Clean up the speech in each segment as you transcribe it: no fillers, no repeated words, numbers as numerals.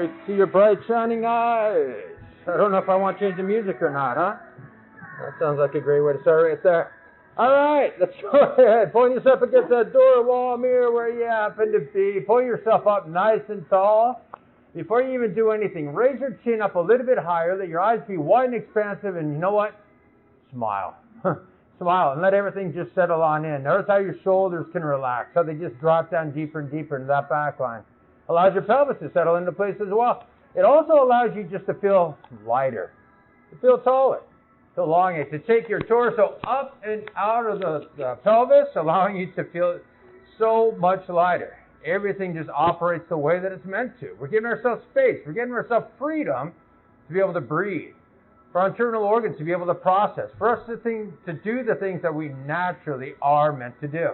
Great to see your bright, shining eyes. I don't know if I want to change the music or not, huh? That sounds like a great way to start right there. All right, let's go ahead. Point yourself against that door, wall, mirror, where you happen to be. Point yourself up nice and tall. Before you even do anything, raise your chin up a little bit higher. Let your eyes be wide and expansive, and you know what? Smile. Smile, and let everything just settle on in. Notice how your shoulders can relax, how they just drop down deeper and deeper into that back line. Allows your pelvis to settle into place as well. It also allows you just to feel lighter, to feel taller, to elongate, to take your torso up and out of the pelvis, allowing you to feel so much lighter. Everything just operates the way that it's meant to. We're giving ourselves space. We're giving ourselves freedom to be able to breathe, for our internal organs to be able to process, for us to do the things that we naturally are meant to do.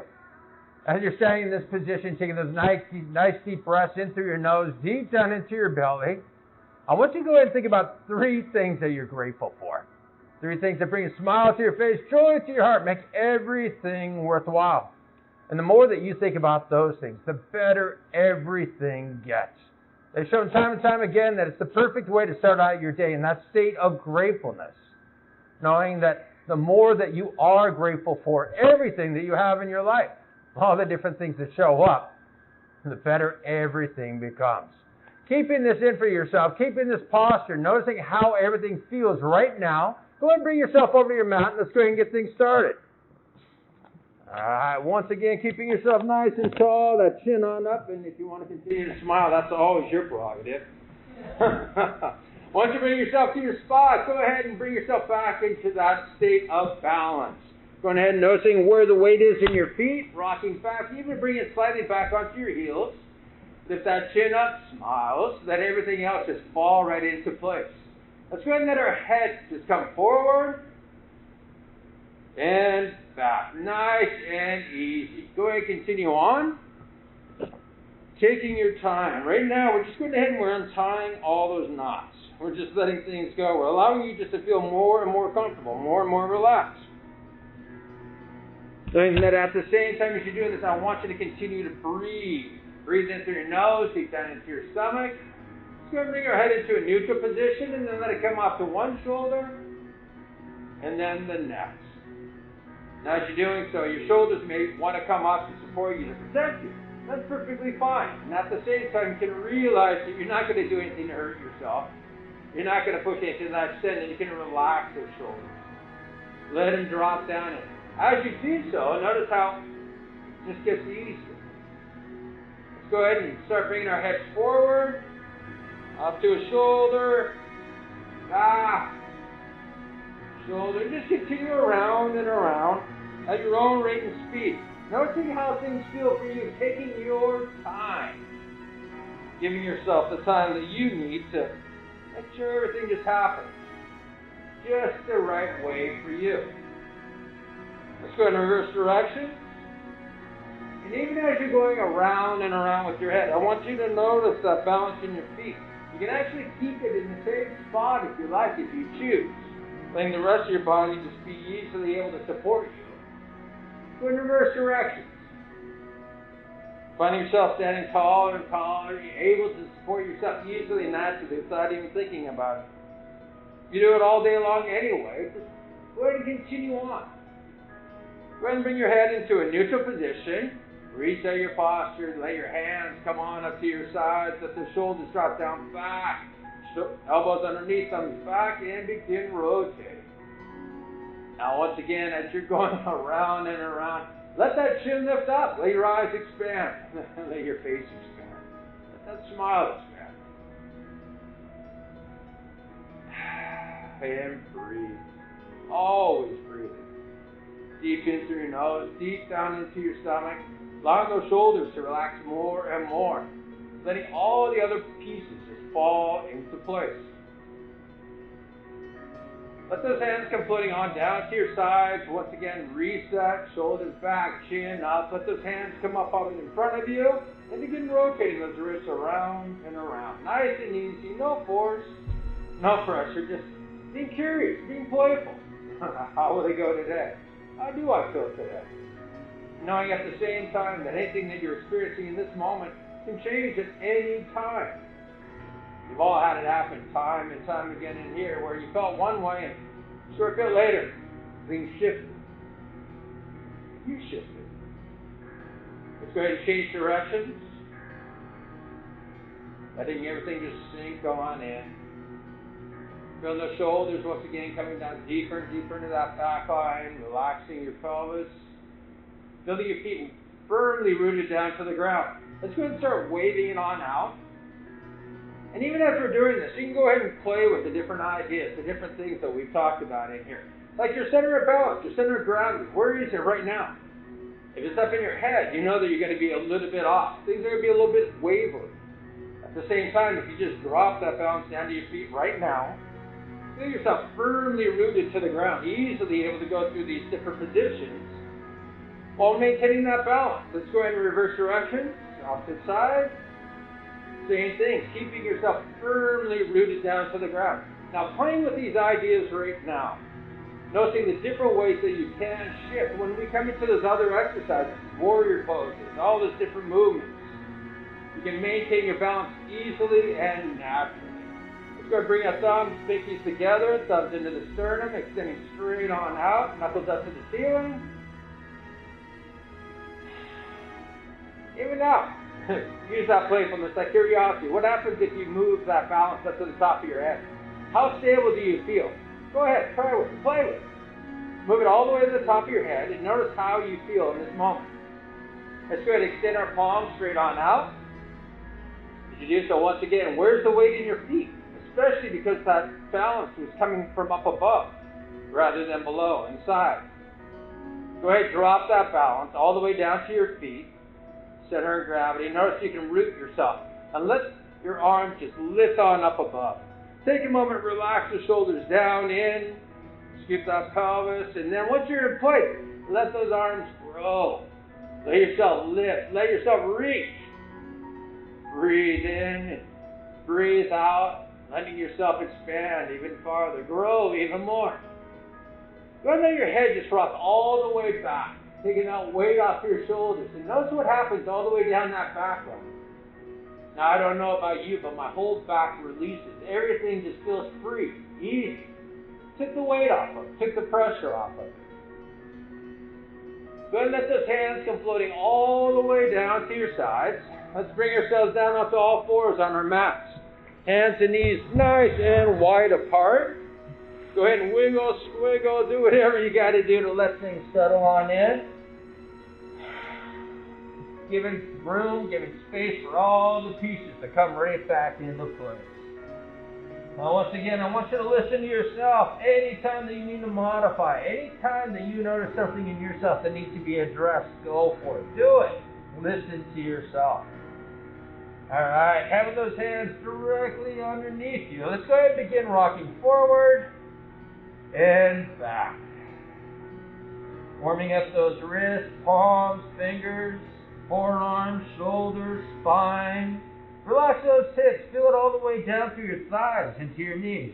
As you're standing in this position, taking those nice deep breaths in through your nose, deep down into your belly, I want you to go ahead and think about 3 things that you're grateful for. 3 things that bring a smile to your face, joy to your heart, make everything worthwhile. And the more that you think about those things, the better everything gets. They've shown time and time again that it's the perfect way to start out your day in that state of gratefulness, knowing that the more that you are grateful for everything that you have in your life, all the different things that show up, the better everything becomes. Keeping this in for yourself, keeping this posture, noticing how everything feels right now. Go ahead and bring yourself over to your mat, and let's go ahead and get things started. All right, once again, keeping yourself nice and tall, that chin on up, and if you want to continue to smile, that's always your prerogative. Once you bring yourself to your spot, go ahead and bring yourself back into that state of balance. Going ahead and noticing where the weight is in your feet, rocking back, even bring it slightly back onto your heels. Lift that chin up, smile, so that everything else just fall right into place. Let's go ahead and let our head just come forward and back. Nice and easy. Go ahead and continue on. Taking your time. Right now, we're just going ahead and we're untying all those knots. We're just letting things go. We're allowing you just to feel more and more comfortable, more and more relaxed. Knowing that at the same time as you're doing this, I want you to continue to breathe. Breathe in through your nose, deep down into your stomach. Just go ahead and bring your head into a neutral position and then let it come off to one shoulder and then the next. Now as you're doing so, your shoulders may want to come up to support you, to protect you. That's perfectly fine. And at the same time, you can realize that you're not going to do anything to hurt yourself. You're not going to push anything to that extent, and you can relax those shoulders. Let them drop down. And as you do so, notice how it just gets easier. Let's go ahead and start bringing our heads forward, up to a shoulder, back, shoulder. Just continue around and around at your own rate and speed. Noticing how things feel for you, taking your time, giving yourself the time that you need to make sure everything just happens just the right way for you. Let's go in reverse direction. And even as you're going around and around with your head, I want you to notice that balance in your feet. You can actually keep it in the same spot if you like, if you choose. Letting the rest of your body just be easily able to support you. Go in reverse directions. Finding yourself standing taller and taller, you're able to support yourself easily and naturally without even thinking about it. You do it all day long anyway. Just go ahead and continue on. Go ahead and bring your head into a neutral position. Reset your posture. Let your hands come on up to your sides. Let the shoulders drop down back. Elbows underneath, thumbs back, and begin rotating. Now once again, as you're going around and around, let that chin lift up. Let your eyes expand. Let your face expand. Let that smile expand. And breathe. Always breathing. Deep in through your nose, deep down into your stomach. Allowing those shoulders to relax more and more. Letting all the other pieces just fall into place. Let those hands come floating on down to your sides. Once again, reset, shoulders back, chin up. Let those hands come up in front of you. And begin rotating those wrists around and around. Nice and easy, no force, no pressure. Just being curious, being playful. How will they go today? How do I feel today? Knowing at the same time that anything that you're experiencing in this moment can change at any time. You've all had it happen time and time again in here where you felt one way and a short bit later, things shifted. You shifted. Let's go ahead and change directions. Letting everything just sink on in. Feel the shoulders once again coming down deeper and deeper into that back line, relaxing your pelvis. Feeling your feet firmly rooted down to the ground. Let's go ahead and start waving it on out. And even as we're doing this, you can go ahead and play with the different ideas, the different things that we've talked about in here. Like your center of balance, your center of gravity. Where is it right now? If it's up in your head, you know that you're going to be a little bit off. Things are going to be a little bit wavery. At the same time, if you just drop that balance down to your feet right now, feel yourself firmly rooted to the ground, easily able to go through these different positions while maintaining that balance. Let's go ahead and reverse direction, opposite side. Same thing, keeping yourself firmly rooted down to the ground. Now, playing with these ideas right now, noticing the different ways that you can shift. When we come into those other exercises, warrior poses, all those different movements, you can maintain your balance easily and naturally. Let's go ahead and bring our thumbs, pinkies together, thumbs into the sternum, extending straight on out, knuckles up to the ceiling. Even now, use that playfulness, that curiosity. What happens if you move that balance up to the top of your head? How stable do you feel? Go ahead, try with it, play with it. Move it all the way to the top of your head and notice how you feel in this moment. Let's go ahead and extend our palms straight on out. As you do so, once again, where's the weight in your feet? Especially because that balance was coming from up above rather than below, inside. Go ahead, drop that balance all the way down to your feet. Center of gravity. Notice you can root yourself and let your arms just lift on up above. Take a moment, relax the shoulders down in, scoop that pelvis, and then once you're in place, let those arms grow. Let yourself lift, let yourself reach. Breathe in and breathe out, letting yourself expand even farther, grow even more. Go ahead and let your head just rock all the way back, taking that weight off your shoulders. And notice what happens all the way down that back line. Now, I don't know about you, but my whole back releases. Everything just feels free, easy. Took the weight off of it, took the pressure off of it. Go ahead and let those hands come floating all the way down to your sides. Let's bring ourselves down onto all fours on our mats. Hands and knees nice and wide apart. Go ahead and wiggle, squiggle, do whatever you got to do to let things settle on in. Giving room, giving space for all the pieces to come right back into place. Now, once again, I want you to listen to yourself. Anytime that you need to modify, anytime that you notice something in yourself that needs to be addressed, go for it. Do it. Listen to yourself. All right, having those hands directly underneath you. Let's go ahead and begin rocking forward and back. Warming up those wrists, palms, fingers, forearms, shoulders, spine. Relax those hips. Feel it all the way down through your thighs into your knees.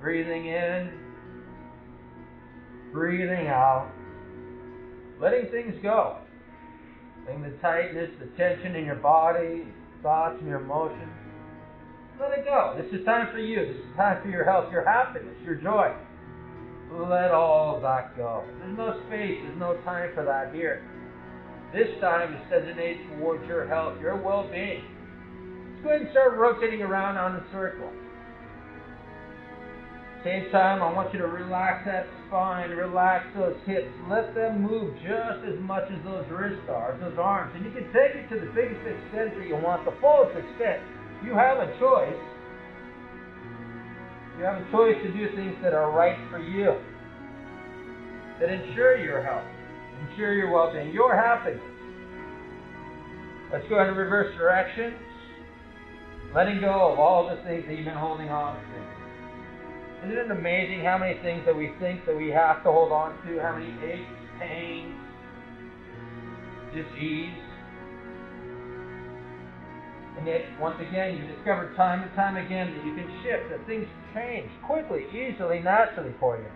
Breathing in, breathing out. Letting things go. Letting the tightness, the tension in your body, thoughts and your emotions. Let it go. This is time for you. This is time for your health, your happiness, your joy. Let all of that go. There's no space, there's no time for that here. This time is designated towards your health, your well-being. Let's go ahead and start rotating around on the circle. Same time, I want you to relax that spine, relax those hips. Let them move just as much as those wrists are, those arms. And you can take it to the biggest extent that you want, the fullest extent. You have a choice. You have a choice to do things that are right for you, that ensure your health, ensure your well-being, your happiness. Let's go ahead and reverse directions, letting go of all the things that you've been holding on to. Isn't it amazing how many things that we think that we have to hold on to, how many aches, pains, disease. And yet, once again, you discover time and time again that you can shift, that things change quickly, easily, naturally for you.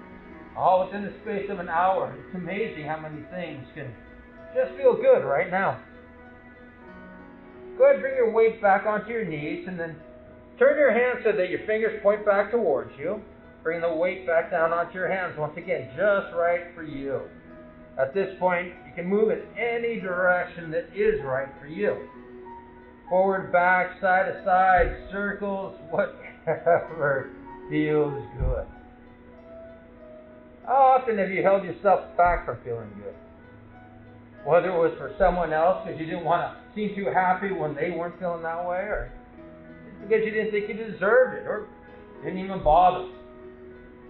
All within the space of an hour. It's amazing how many things can just feel good right now. Go ahead and bring your weight back onto your knees, and then turn your hands so that your fingers point back towards you. Bring the weight back down onto your hands. Once again, just right for you. At this point, you can move in any direction that is right for you. Forward, back, side to side, circles, whatever feels good. How often have you held yourself back from feeling good? Whether it was for someone else because you didn't want to seem too happy when they weren't feeling that way, or because you didn't think you deserved it, or didn't even bother.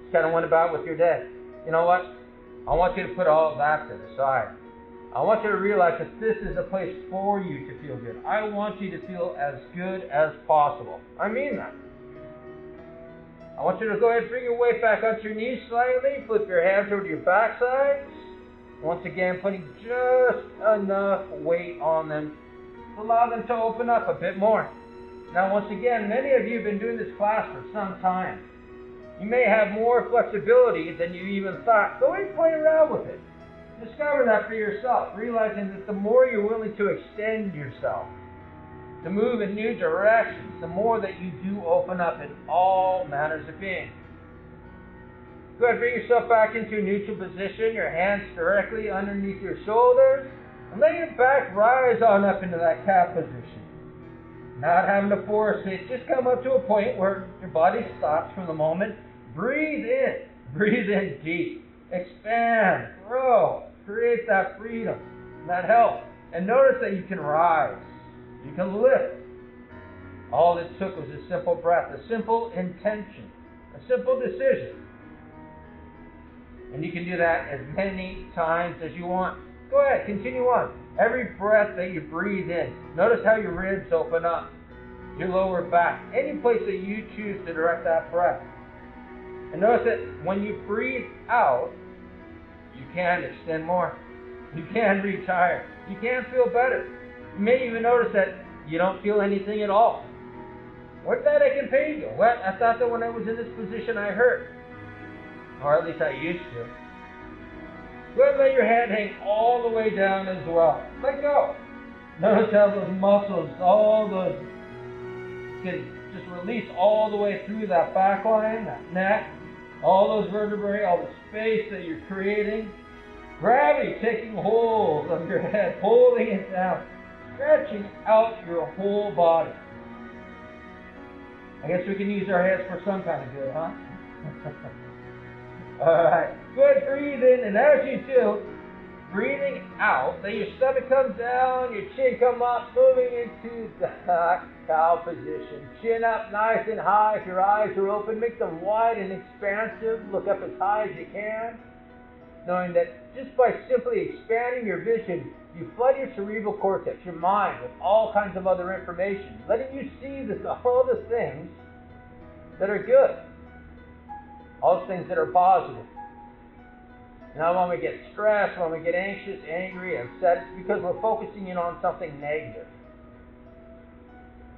Just kind of went about with your day. You know what? I want you to put all of that to the side. I want you to realize that this is a place for you to feel good. I want you to feel as good as possible. I mean that. I want you to go ahead and bring your weight back onto your knees slightly. Flip your hands over to your backsides. Once again, putting just enough weight on them to allow them to open up a bit more. Now, once again, many of you have been doing this class for some time. You may have more flexibility than you even thought. Go ahead and play around with it. Discover that for yourself, realizing that the more you're willing to extend yourself, to move in new directions, the more that you do open up in all manners of being. Go ahead and bring yourself back into a neutral position, your hands directly underneath your shoulders, and let your back rise on up into that cat position. Not having to force it, just come up to a point where your body stops for the moment. Breathe in deep, expand, grow, create that freedom, that health. And notice that you can rise, you can lift. All this took was a simple breath, a simple intention, a simple decision. And you can do that as many times as you want. Go ahead, continue on. Every breath that you breathe in, notice how your ribs open up, your lower back, any place that you choose to direct that breath. And notice that when you breathe out, you can extend more. You can reach higher. You can feel better. You may even notice that you don't feel anything at all. Where did that ache and pain go? Well, I thought that when I was in this position I hurt. Or at least I used to. Go ahead and let your head hang all the way down as well. Let go. Notice how those muscles, all those, can just release all the way through that back line, that neck, all those vertebrae, all the space that you're creating. Gravity taking hold of your head, holding it down, stretching out your whole body. I guess we can use our heads for some kind of good, huh? Alright, good, breathe in, and as you do, breathing out, let your stomach come down, your chin come up, moving into the cow position. Chin up nice and high. If your eyes are open, make them wide and expansive. Look up as high as you can, knowing that just by simply expanding your vision, you flood your cerebral cortex, your mind, with all kinds of other information, letting you see all the things that are good. All those things that are positive. Now when we get stressed, when we get anxious, angry, upset, it's because we're focusing in on something negative.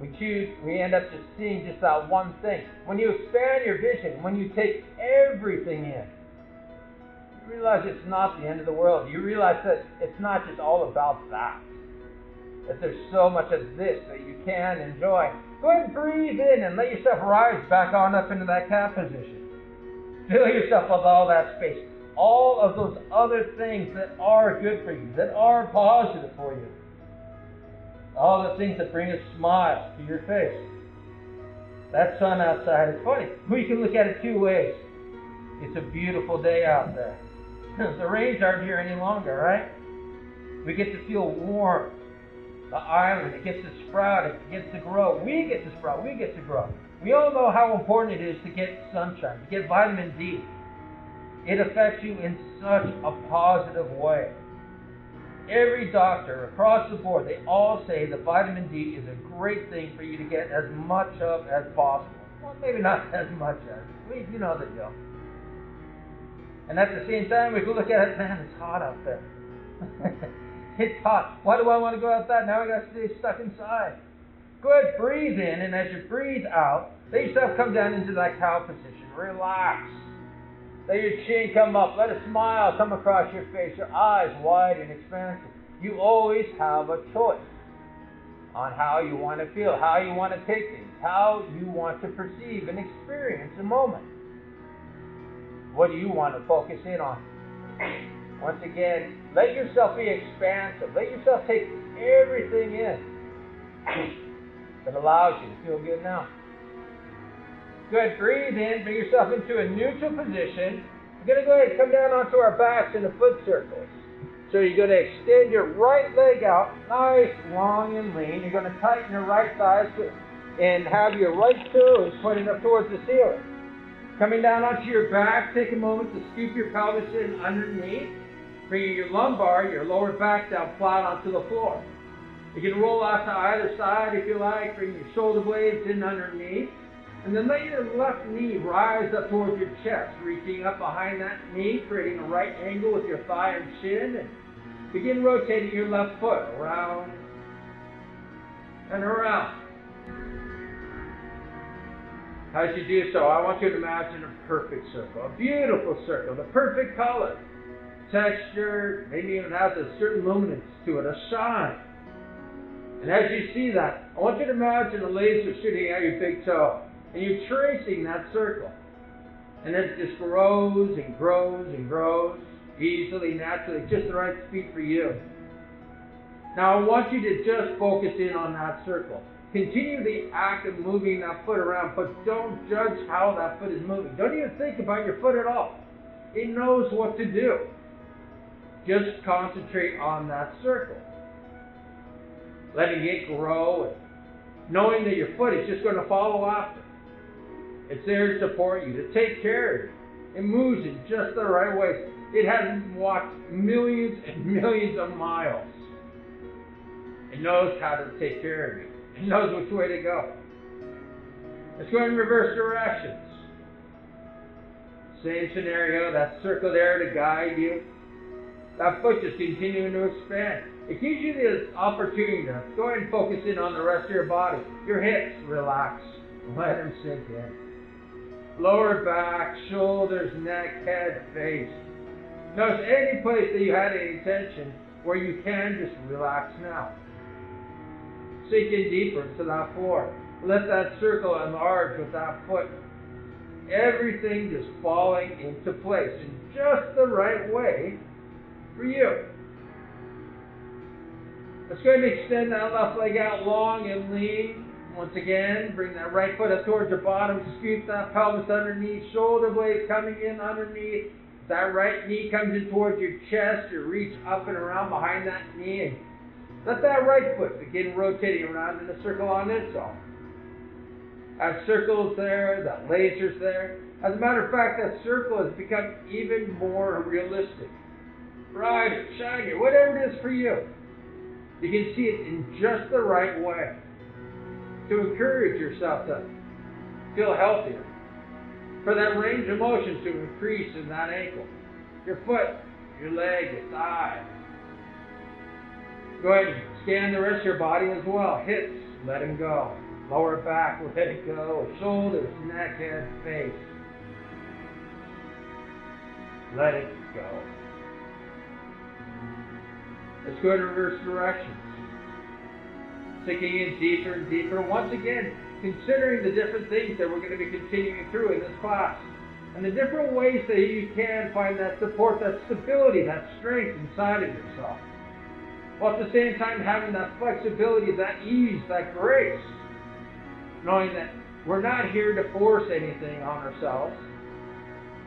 We end up just seeing just that one thing. When you expand your vision, when you take everything in, you realize it's not the end of the world. You realize that it's not just all about that. That there's so much of this that you can enjoy. Go ahead and breathe in and let yourself rise back on up into that cat position. Fill yourself with all that space. All of those other things that are good for you, that are positive for you. All the things that bring a smile to your face. That sun outside, it's funny. We can look at it two ways. It's a beautiful day out there. The rains aren't here any longer, right? We get to feel warm. The island, it gets to sprout, it gets to grow. We get to sprout, we get to grow. We all know how important it is to get sunshine, to get vitamin D. It affects you in such a positive way. Every doctor across the board, they all say that vitamin D is a great thing for you to get as much of as possible. Well, maybe not as much as. You know the deal. And at the same time, we can look at it, man, it's hot out there. It's hot. Why do I want to go outside? Now I got to stay stuck inside. Go ahead, breathe in, and as you breathe out, let yourself come down into that cow position. Relax. Let your chin come up. Let a smile come across your face. Your eyes wide and expansive. You always have a choice. on how you want to feel, how you want to take things, how you want to perceive and experience a moment. What do you want to focus in on? Once again, let yourself be expansive. Let yourself take everything in that allows you to feel good now. Good. Breathe in. Bring yourself into a neutral position. We're going to go ahead and come down onto our backs in the foot circles. So you're going to extend your right leg out, nice, long, and lean. You're going to tighten your right thighs and have your right toes pointing up towards the ceiling. Coming down onto your back, take a moment to scoop your pelvis in underneath. Bringing your lumbar, your lower back down flat onto the floor. You can roll out to either side if you like. Bring your shoulder blades in underneath. And then let your left knee rise up towards your chest, reaching up behind that knee, creating a right angle with your thigh and chin. And begin rotating your left foot around and around. As you do so, I want you to imagine a perfect circle, a beautiful circle, the perfect color, texture, maybe even has a certain luminance to it, a shine. And as you see that, I want you to imagine a laser shooting out your big toe. And you're tracing that circle. And it just grows and grows and grows, easily, naturally, just the right speed for you. Now I want you to just focus in on that circle. Continue the act of moving that foot around, but don't judge how that foot is moving. Don't even think about your foot at all. It knows what to do. Just concentrate on that circle. Letting it grow and knowing that your foot is just going to follow after. It's there to support you, to take care of you. It moves in just the right way. It hasn't walked millions and millions of miles. It knows how to take care of you. It knows which way to go. Let's go in reverse directions. Same scenario, that circle there to guide you. That foot just continuing to expand. It gives you the opportunity to go ahead and focus in on the rest of your body. Your hips, relax. Let them sink in. Lower back, shoulders, neck, head, face. Notice any place that you had any tension where you can just relax now. Sink in deeper into that floor. Let that circle enlarge with that foot. Everything just falling into place in just the right way for you. Let's go ahead and extend that left leg out long and lean. Once again, bring that right foot up towards the bottom. Scoop that pelvis underneath. Shoulder blades coming in underneath. That right knee comes in towards your chest. You reach up and around behind that knee. And let that right foot begin rotating around in a circle on its own. That circle's there. That laser's there. As a matter of fact, that circle has become even more realistic. Brighter, shinier, whatever it is for you. You can see it in just the right way. To encourage yourself to feel healthier. For that range of motion to increase in that ankle. Your foot, your leg, your thigh. Go ahead and scan the rest of your body as well. Hips, let them go. Lower back, let it go. Shoulders, neck, head, face. Let it go. Let's go in reverse directions. Sinking in deeper and deeper. Once again, considering the different things that we're going to be continuing through in this class. And the different ways that you can find that support, that stability, that strength inside of yourself. While at the same time having that flexibility, that ease, that grace. Knowing that we're not here to force anything on ourselves.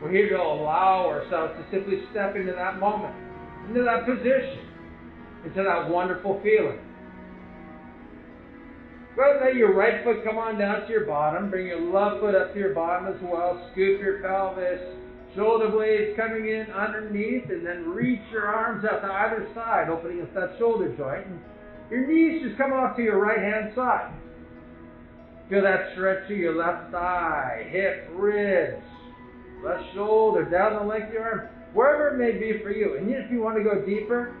We're here to allow ourselves to simply step into that moment, into that position, into that wonderful feeling. Go ahead and let your right foot come on down to your bottom. Bring your left foot up to your bottom as well. Scoop your pelvis. Shoulder blades coming in underneath. And then reach your arms out to either side, opening up that shoulder joint. And your knees just come off to your right-hand side. Feel that stretch to your left thigh, hip, ribs, left shoulder, down the length of your arm. Wherever it may be for you. And if you want to go deeper,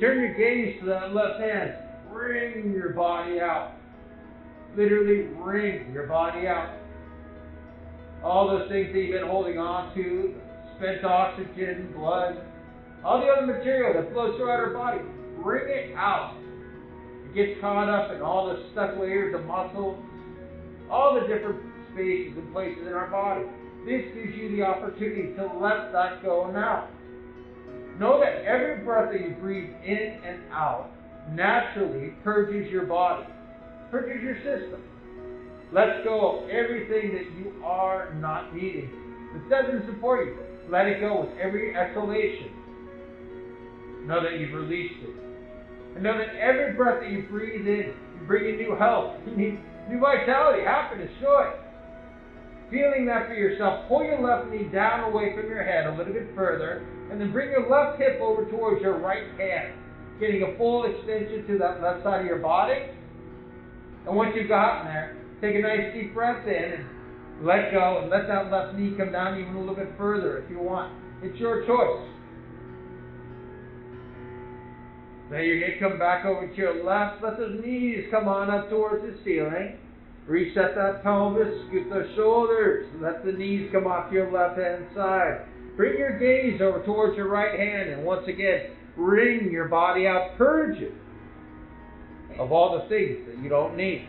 turn your gaze to that left hand. Bring your body out. Literally wring your body out. All those things that you've been holding on to, spent oxygen, blood, all the other material that flows throughout our body, bring it out. gets caught up in all the stuck layers of muscle, all the different spaces and places in our body. This gives you the opportunity to let that go now. Know that every breath that you breathe in and out naturally purges your body, purges your system. Let go of everything that you are not needing. It doesn't support you. Let it go with every exhalation. Know that you've released it. And know that every breath that you breathe in, you bring in new health, you need new vitality, happiness, joy. Feeling that for yourself, pull your left knee down away from your head a little bit further, and then bring your left hip over towards your right hand, getting a full extension to that left side of your body. And once you've gotten there, take a nice deep breath in and let go, and let that left knee come down even a little bit further if you want. It's your choice. Let your head come back over to your left. Let those knees come on up towards the ceiling. Reset that pelvis, scoot those shoulders. Let the knees come off your left hand side. Bring your gaze over towards your right hand, and once again, wring your body out, purge it of all the things that you don't need.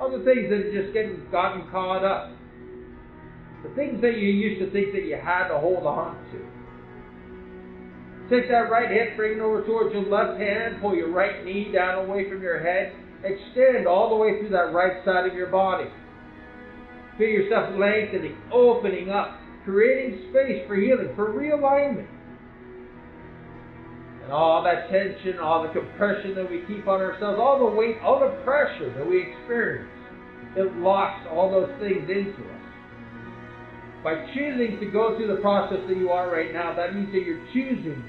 All the things that have just gotten caught up. The things that you used to think that you had to hold on to. Take that right hip, bring it over towards your left hand, pull your right knee down away from your head, extend all the way through that right side of your body. Feel yourself lengthening, opening up, creating space for healing, for realignment. And all that tension, all the compression that we keep on ourselves, all the weight, all the pressure that we experience, it locks all those things into us. By choosing to go through the process that you are right now, that means that you're choosing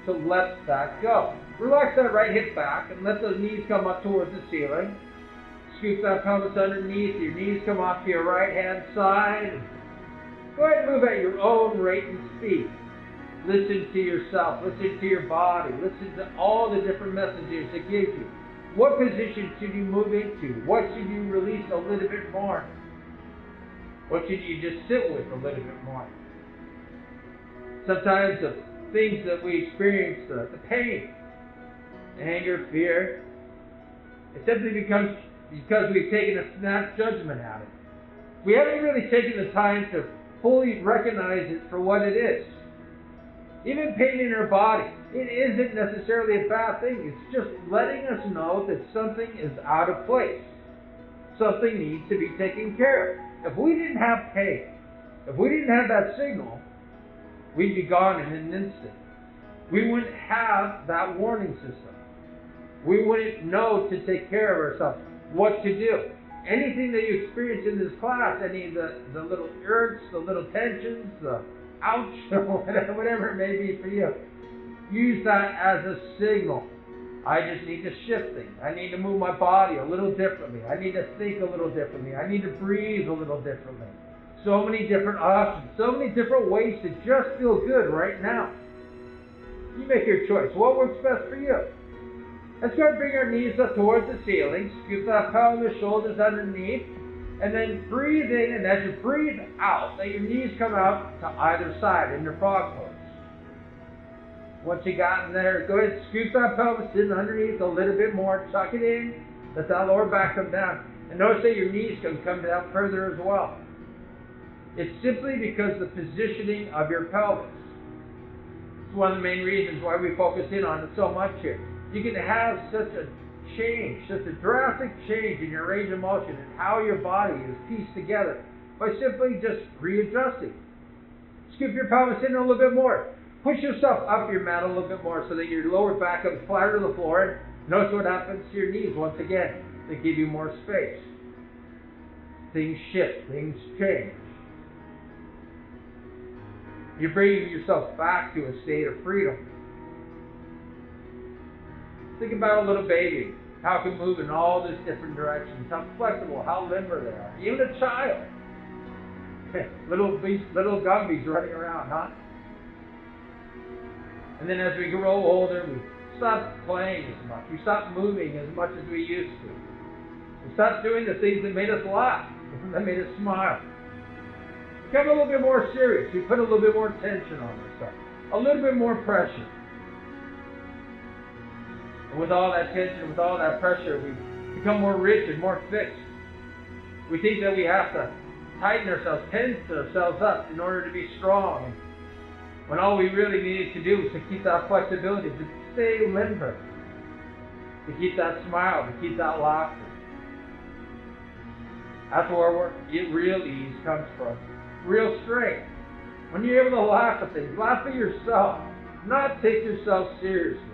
to let that go. Relax that right hip back and let those knees come up towards the ceiling. Scoop that pelvis underneath. Your knees come off to your right hand side. Go ahead and move at your own rate and speed. Listen to yourself. Listen to your body. Listen to all the different messages it gives you. What position should you move into? What should you release a little bit more? What should you just sit with a little bit more? Sometimes the things that we experience, the pain, anger, fear, it simply becomes because we've taken a snap judgment at it. We haven't really taken the time to fully recognize it for what it is. Even pain in our body, it isn't necessarily a bad thing. It's just letting us know that something is out of place. Something needs to be taken care of. If we didn't have pain, if we didn't have that signal, we'd be gone in an instant. We wouldn't have that warning system. We wouldn't know to take care of ourselves, what to do. Anything that you experience in this class, any of the little irks, the little tensions, the ouch, whatever it may be for you, use that as a signal. I just need to shift things. I need to move my body a little differently. I need to think a little differently. I need to breathe a little differently. So many different options, so many different ways to just feel good right now. You make your choice. What works best for you? Let's go and bring our knees up towards the ceiling. Scoop that pelvis, shoulders underneath. And then breathe in, and as you breathe out, let your knees come out to either side in your frog pose. Once you got in there, go ahead and scoop that pelvis in underneath a little bit more. Tuck it in. Let that lower back come down. And notice that your knees can come down further as well. It's simply because the positioning of your pelvis. It's one of the main reasons why we focus in on it so much here. You can have such a change, such a drastic change in your range of motion and how your body is pieced together by simply just readjusting. Scoop your pelvis in a little bit more. Push yourself up your mat a little bit more so that your lower back comes flatter to the floor. And notice what happens to your knees once again. They give you more space. Things shift, things change. You're bringing yourself back to a state of freedom. Think about a little baby, how it can move in all these different directions, how flexible, how limber they are. Even a child. little Gumbies running around, huh? And then as we grow older, we stop playing as much. We stop moving as much as we used to. We stop doing the things that made us laugh, that made us smile. Become a little bit more serious. We put a little bit more tension on ourselves, a little bit more pressure. And with all that tension, with all that pressure, we become more rigid, more fixed. We think that we have to tighten ourselves, tense ourselves up in order to be strong. And when all we really needed to do was to keep that flexibility, to stay limber, to keep that smile, to keep that laughter. That's where real ease comes from. Real strength. When you're able to laugh at things, laugh at yourself, not take yourself seriously.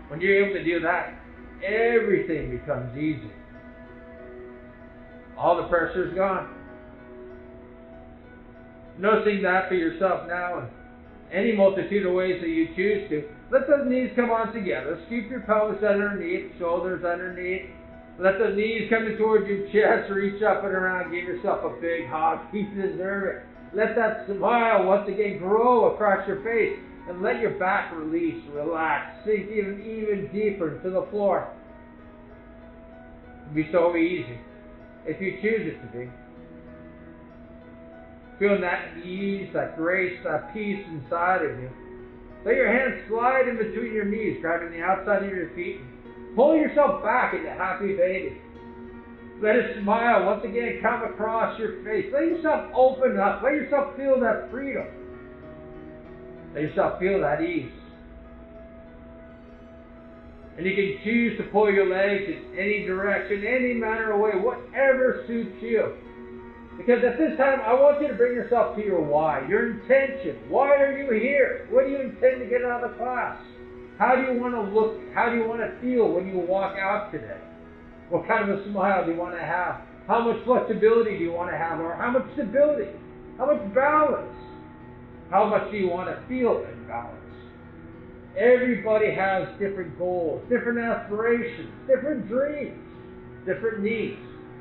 When you're able to do that, everything becomes easy. All the pressure is gone. Noticing that for yourself now in any multitude of ways that you choose to. Let those knees come on together. Scoop your pelvis underneath, shoulders underneath. Let those knees come in towards your chest. Reach up and around. Give yourself a big hug. You deserve it. Let that smile once again grow across your face. And let your back release, relax, sink even deeper into the floor. It'll be so easy if you choose it to be. Feeling that ease, that grace, that peace inside of you. Let your hands slide in between your knees, grabbing the outside of your feet. Pull yourself back into happy baby. Let a smile once again come across your face. Let yourself open up. Let yourself feel that freedom. Let yourself feel that ease. And you can choose to pull your legs in any direction, any manner of way, whatever suits you. Because at this time, I want you to bring yourself to your why, your intention. Why are you here? What do you intend to get out of the class? How do you want to look? How do you want to feel when you walk out today? What kind of a smile do you want to have? How much flexibility do you want to have? Or how much stability? How much balance? How much do you want to feel in balance? Everybody has different goals, different aspirations, different dreams, different needs.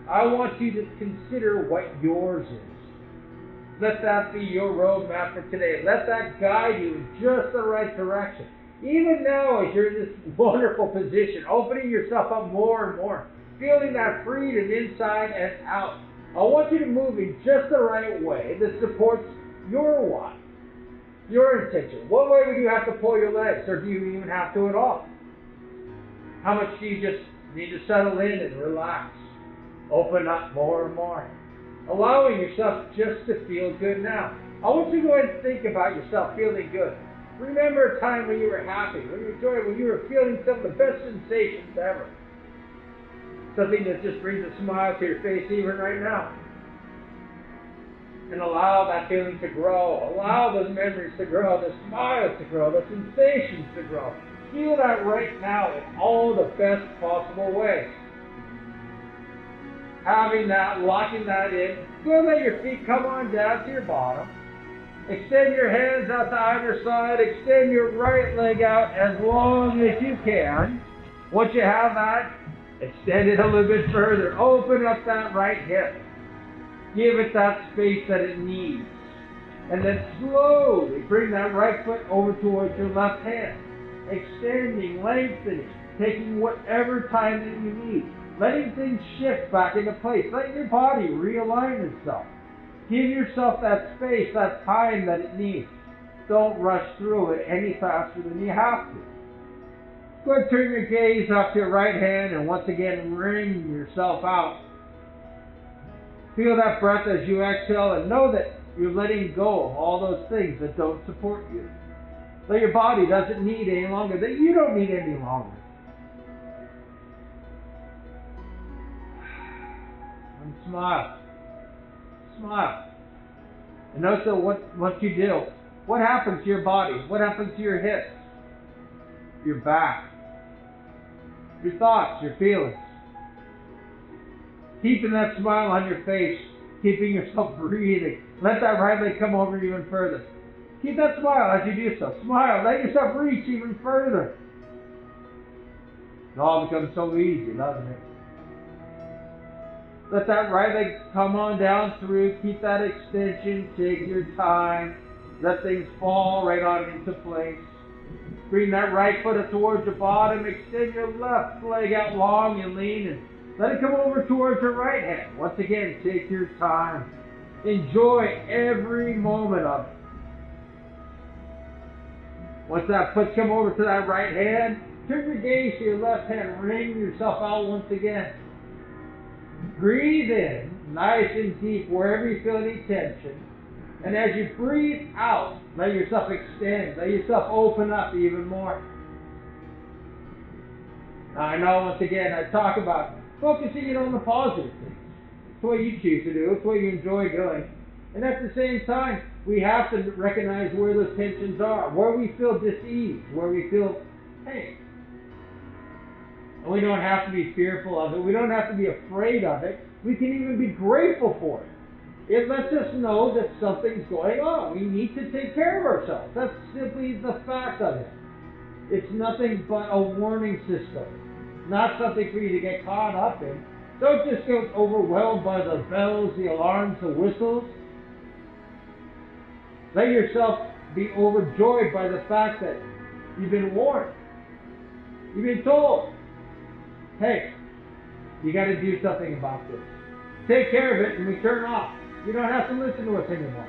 I want you to consider what yours is. Let that be your roadmap for today. Let that guide you in just the right direction. Even now, as you're in this wonderful position, opening yourself up more and more, feeling that freedom inside and out, I want you to move in just the right way that supports your why, your intention. What way would you have to pull your legs, or do you even have to at all? How much do you just need to settle in and relax? Open up more and more. Allowing yourself just to feel good now. I want you to go ahead and think about yourself feeling good. Remember a time when you were happy, when you enjoyed, when you were feeling some of the best sensations ever. Something that just brings a smile to your face even right now. And allow that feeling to grow. Allow those memories to grow, the smiles to grow, the sensations to grow. Feel that right now in all the best possible ways. Having that, locking that in. Go let your feet come on down to your bottom. Extend your hands out to either side. Extend your right leg out as long as you can. Once you have that, extend it a little bit further. Open up that right hip. Give it that space that it needs. And then slowly bring that right foot over towards your left hand. Extending, lengthening, taking whatever time that you need. Letting things shift back into place. Letting your body realign itself. Give yourself that space, that time that it needs. Don't rush through it any faster than you have to. Go ahead and turn your gaze up to your right hand and once again wring yourself out. Feel that breath as you exhale and know that you're letting go of all those things that don't support you. That your body doesn't need any longer, that you don't need any longer. And smile. Smile. And notice that what you do, what happens to your body, what happens to your hips, your back, your thoughts, your feelings. Keeping that smile on your face, keeping yourself breathing. Let that right leg come over even further. Keep that smile as you do so. Smile. Let yourself reach even further. It all becomes so easy, doesn't it? Let that right leg come on down through. Keep that extension. Take your time. Let things fall right on into place. Bring that right foot up towards the bottom. Extend your left leg out long and lean. And let it come over towards your right hand. Once again, take your time. Enjoy every moment of it. Once that foot come over to that right hand, turn your gaze to your left hand. Wring yourself out once again. Breathe in, nice and deep, wherever you feel any tension. And as you breathe out, let yourself extend. Let yourself open up even more. Now, I know, once again, I talk about focusing in on the positive things. It's what you choose to do. It's what you enjoy doing. And at the same time, we have to recognize where those tensions are, where we feel dis-ease, where we feel pain. And we don't have to be fearful of it. We don't have to be afraid of it. We can even be grateful for it. It lets us know that something's going on. We need to take care of ourselves. That's simply the fact of it. It's nothing but a warning system, not something for you to get caught up in. Don't just get overwhelmed by the bells, the alarms, the whistles. Let yourself be overjoyed by the fact that you've been warned. You've been told, hey, you got to do something about this. Take care of it and we turn off. You don't have to listen to us anymore.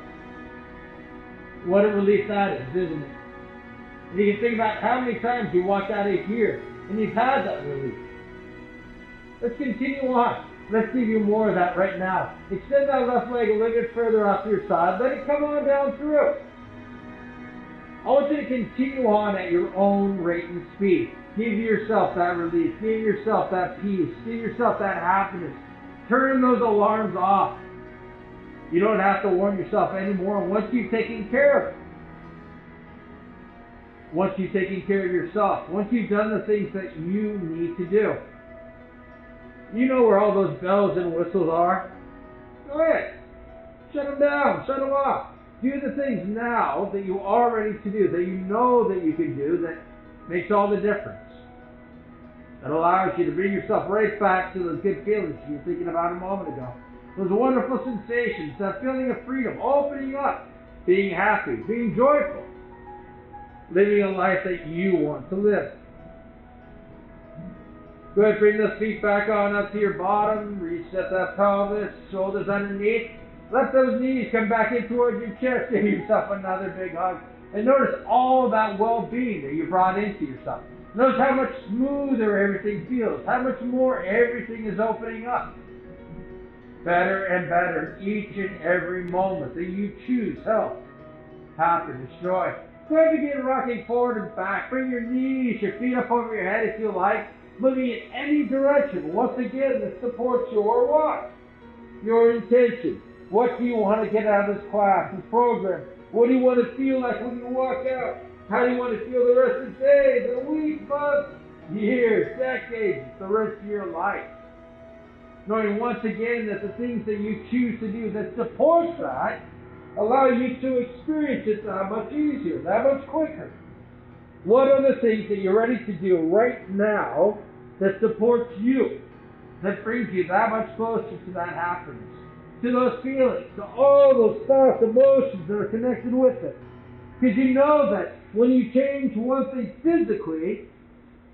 What a relief that is, isn't it? And you can think about how many times you walked out of here and you've had that relief. Let's continue on. Let's give you more of that right now. Extend that left leg a little bit further off to your side. Let it come on down through. I want you to continue on at your own rate and speed. Give yourself that relief. Give yourself that peace. Give yourself that happiness. Turn those alarms off. You don't have to warn yourself anymore once you've taken care of it. Once you've taken care of yourself. Once you've done the things that you need to do. You know where all those bells and whistles are. Go ahead. Shut them down. Shut them off. Do the things now that you are ready to do, that you know that you can do, that makes all the difference. That allows you to bring yourself right back to those good feelings you were thinking about a moment ago. Those wonderful sensations, that feeling of freedom, opening up, being happy, being joyful, living a life that you want to live. Go ahead, bring those feet back on up to your bottom. Reset that pelvis, shoulders underneath. Let those knees come back in towards your chest. Give yourself another big hug. And notice all that well-being that you brought into yourself. Notice how much smoother everything feels. How much more everything is opening up. Better and better each and every moment that you choose health, happiness, joy. Go ahead and begin rocking forward and back. Bring your knees, your feet up over your head if you like. Moving in any direction, once again, that supports your what? Your intention. What do you want to get out of this class, this program? What do you want to feel like when you walk out? How do you want to feel the rest of the day, the week, months, years, decades, the rest of your life? Knowing once again that the things that you choose to do that support that allow you to experience it that much easier, that much quicker. What are the things that you're ready to do right now that supports you, that brings you that much closer to that happiness, to those feelings, to all those thoughts, emotions that are connected with it? Because you know that when you change one thing physically,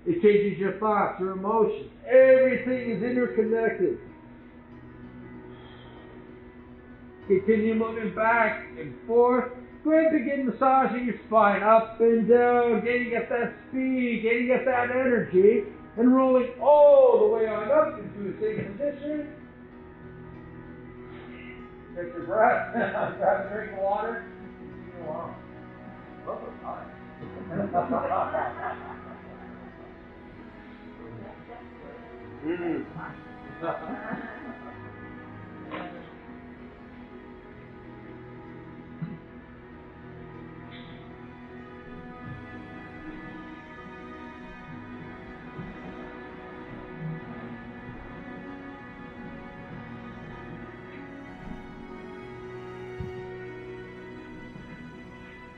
it changes your thoughts, your emotions. Everything is interconnected. Continue moving back and forth. Go ahead and begin massaging your spine up and down, getting at that speed, getting at that energy, and rolling all the way on up into a sitting position. Take your breath. Grab a drink of water. Wow. That was nice.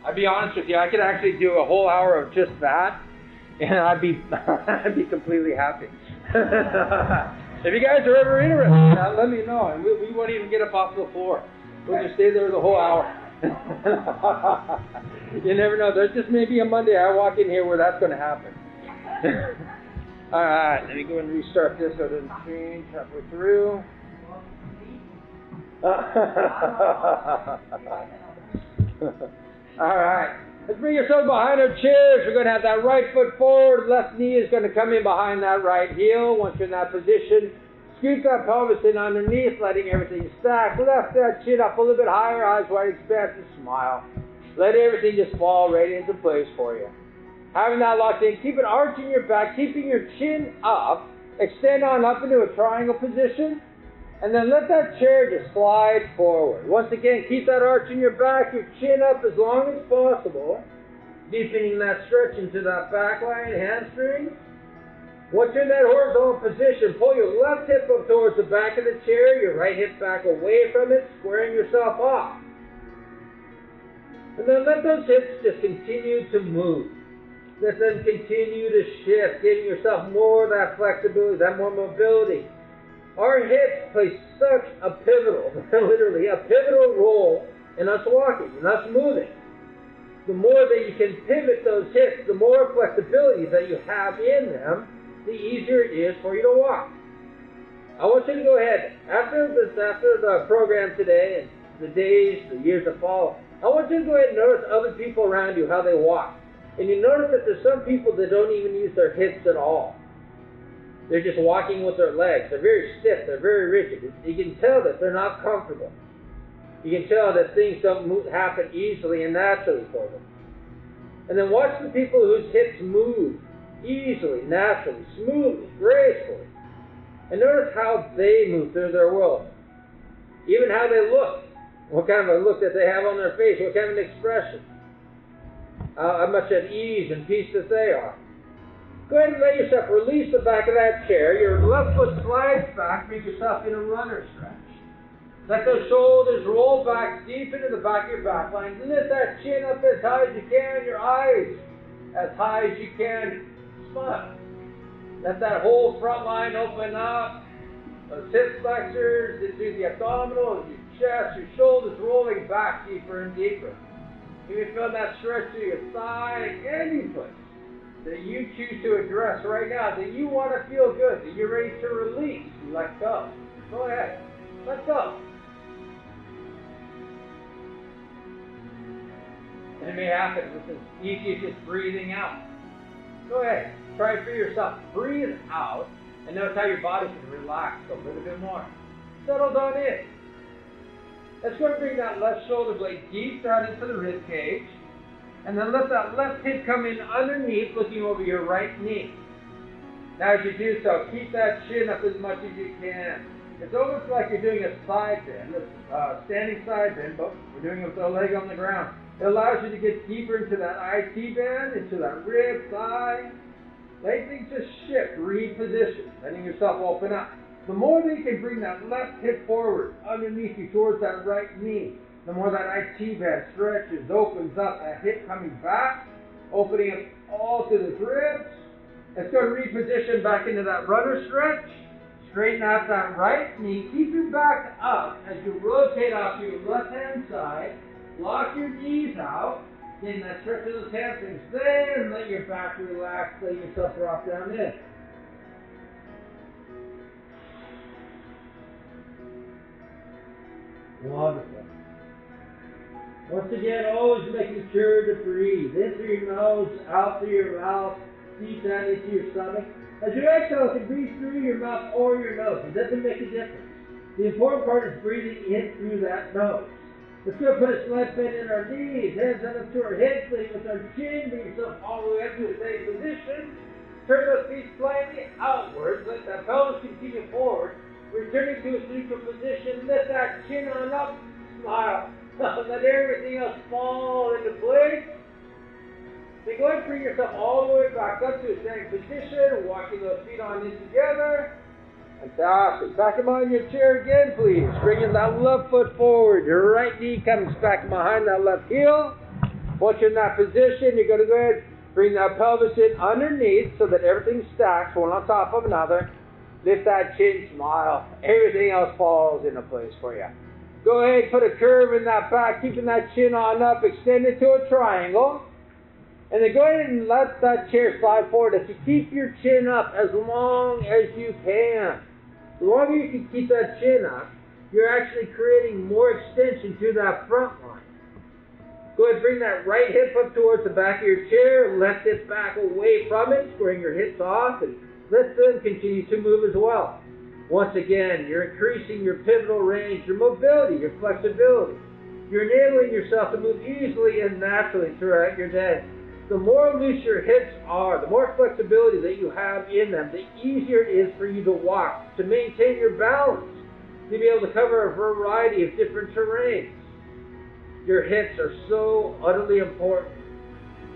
I'd be honest with you, I could actually do a whole hour of just that, and I'd be completely happy. If you guys are ever interested, let me know, and we won't even get up off the floor. We'll just stay there the whole hour. You never know. There's just maybe a Monday I walk in here where that's going to happen. All right, let me go and restart this so it doesn't change halfway through. All right. Let's bring yourself behind our chairs. We're going to have that right foot forward. Left knee is going to come in behind that right heel. Once you're in that position, scoot that pelvis in underneath, letting everything stack. Lift that chin up a little bit higher, eyes wide, expand, and smile. Let everything just fall right into place for you. Having that locked in, keep it arching your back, keeping your chin up. Extend on up into a triangle position. And then let that chair just slide forward. Once again, keep that arch in your back, your chin up as long as possible. Deepening that stretch into that back line, hamstrings. Once you're in that horizontal position, pull your left hip up towards the back of the chair, your right hip back away from it, squaring yourself off. And then let those hips just continue to move. Let them continue to shift, giving yourself more of that flexibility, that more mobility. Our hips play such a pivotal, literally a pivotal role in us walking, in us moving. The more that you can pivot those hips, the more flexibility that you have in them, the easier it is for you to walk. I want you to go ahead, after the program today and the days, the years that follow, I want you to go ahead and notice other people around you, how they walk. And you notice that there's some people that don't even use their hips at all. They're just walking with their legs. They're very stiff. They're very rigid. You can tell that they're not comfortable. You can tell that things don't happen easily and naturally for them. And then watch the people whose hips move easily, naturally, smoothly, gracefully. And notice how they move through their world. Even how they look. What kind of a look that they have on their face. What kind of an expression. How much at ease and peace that they are. Go ahead and let yourself release the back of that chair. Your left foot slides back. Bring yourself in a runner stretch. Let those shoulders roll back deep into the back of your back line. Lift that chin up as high as you can. Your eyes as high as you can. Smile. Let that whole front line open up. Those hip flexors into the abdominals, your chest, your shoulders rolling back deeper and deeper. You can feel that stretch to your thigh, any place that you choose to address right now, that you want to feel good, that you're ready to release, let go. Go ahead. Let go. And it may happen with as easy as just breathing out. Go ahead. Try it for yourself. Breathe out and notice how your body can relax a little bit more. Settle down in. Let's go and bring that left shoulder blade deep down into the rib cage. And then let that left hip come in underneath, looking over your right knee. Now as you do so, keep that chin up as much as you can. It's almost like you're doing a side bend, a standing side bend, but we're doing it with the leg on the ground. It allows you to get deeper into that IT bend, into that rib, thigh. Let things just shift, reposition, letting yourself open up. The more that you can bring that left hip forward, underneath you towards that right knee, the more that IT band stretches, opens up, that hip coming back, opening up all to the ribs. Let's go reposition back into that runner stretch. Straighten out that right knee. Keep your back up as you rotate off to your left-hand side. Lock your knees out. Getting that stretch of those hamstrings there, and let your back relax. Let yourself drop down in. Wonderful. Once again, always making sure to breathe. In through your nose, out through your mouth, deep down into your stomach. As you exhale, you can breathe through your mouth or your nose. It doesn't make a difference. The important part is breathing in through that nose. Let's go put a slight bend in our knees, hands up to our hips, lean with our chin, bring yourself all the way up to a same position. Turn those feet slightly outwards, let that pelvis continue forward. Returning to a neutral position, lift that chin on up, smile. Let everything else fall into place. Then go ahead and bring yourself all the way back up to a standing position, walking those feet on in together. Fantastic. Back in behind your chair again, please. Bringing that left foot forward. Your right knee comes back behind that left heel. Once you're in that position, you're going to go ahead and bring that pelvis in underneath so that everything stacks one on top of another. Lift that chin, smile. Everything else falls into place for you. Go ahead and put a curve in that back, keeping that chin on up, extend it to a triangle. And then go ahead and let that chair slide forward as you keep your chin up as long as you can. The longer you can keep that chin up, you're actually creating more extension to that front line. Go ahead and bring that right hip up towards the back of your chair, left hip back away from it, squaring your hips off, and let them continue to move as well. Once again, you're increasing your pivotal range, your mobility, your flexibility. You're enabling yourself to move easily and naturally throughout your day. The more loose your hips are, the more flexibility that you have in them, the easier it is for you to walk, to maintain your balance, to be able to cover a variety of different terrains. Your hips are so utterly important.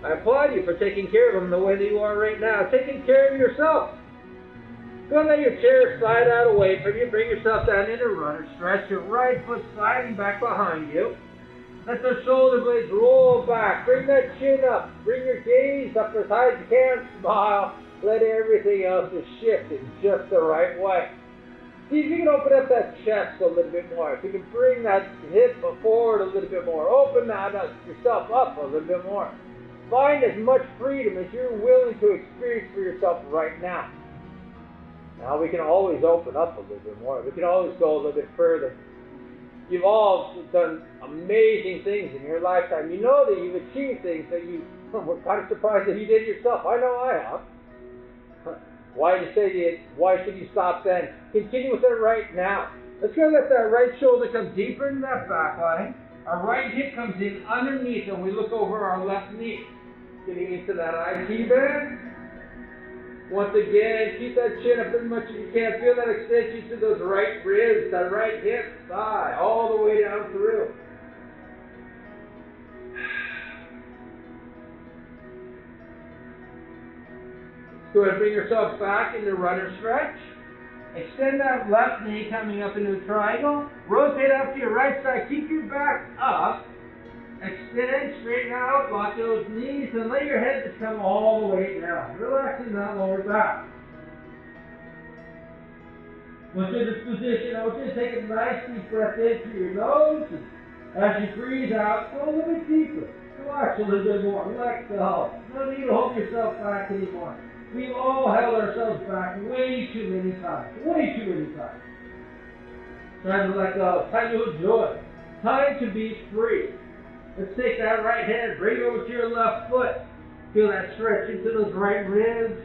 I applaud you for taking care of them the way that you are right now, taking care of yourself. Go and let your chair slide out away from you. Bring yourself down in a runner. Stretch your right foot sliding back behind you. Let the shoulder blades roll back. Bring that chin up. Bring your gaze up as high as you can. Smile. Let everything else just shift in just the right way. See if you can open up that chest a little bit more. If you can bring that hip forward a little bit more. Open that up, yourself up a little bit more. Find as much freedom as you're willing to experience for yourself right now. Now we can always open up a little bit more. We can always go a little bit further. You've all done amazing things in your lifetime. You know that you've achieved things that you were kind of surprised that you did yourself. I know I have. Why should you stop then? Continue with it right now. Let's go let that right shoulder come deeper into that back line. Our right hip comes in underneath and we look over our left knee. Getting into that IT band. Once again, keep that chin up as much as you can. Feel that extension to those right ribs, that right hip, thigh, all the way down through. Go ahead and bring yourself back into runner stretch. Extend that left knee coming up into a triangle. Rotate out to your right side. Keep your back up. Extend, straighten out, lock those knees, and let your head just come all the way down. Relaxing that lower back. Once you're in this position, I want you to take a nice deep breath in through your nose. And as you breathe out, go a little bit deeper. Relax a little bit more. Let go. No need to hold yourself back anymore. We've all held ourselves back way too many times. Way too many times. Time to let go. Time to enjoy. Time to be free. Let's take that right hand, bring it over to your left foot. Feel that stretch into those right ribs,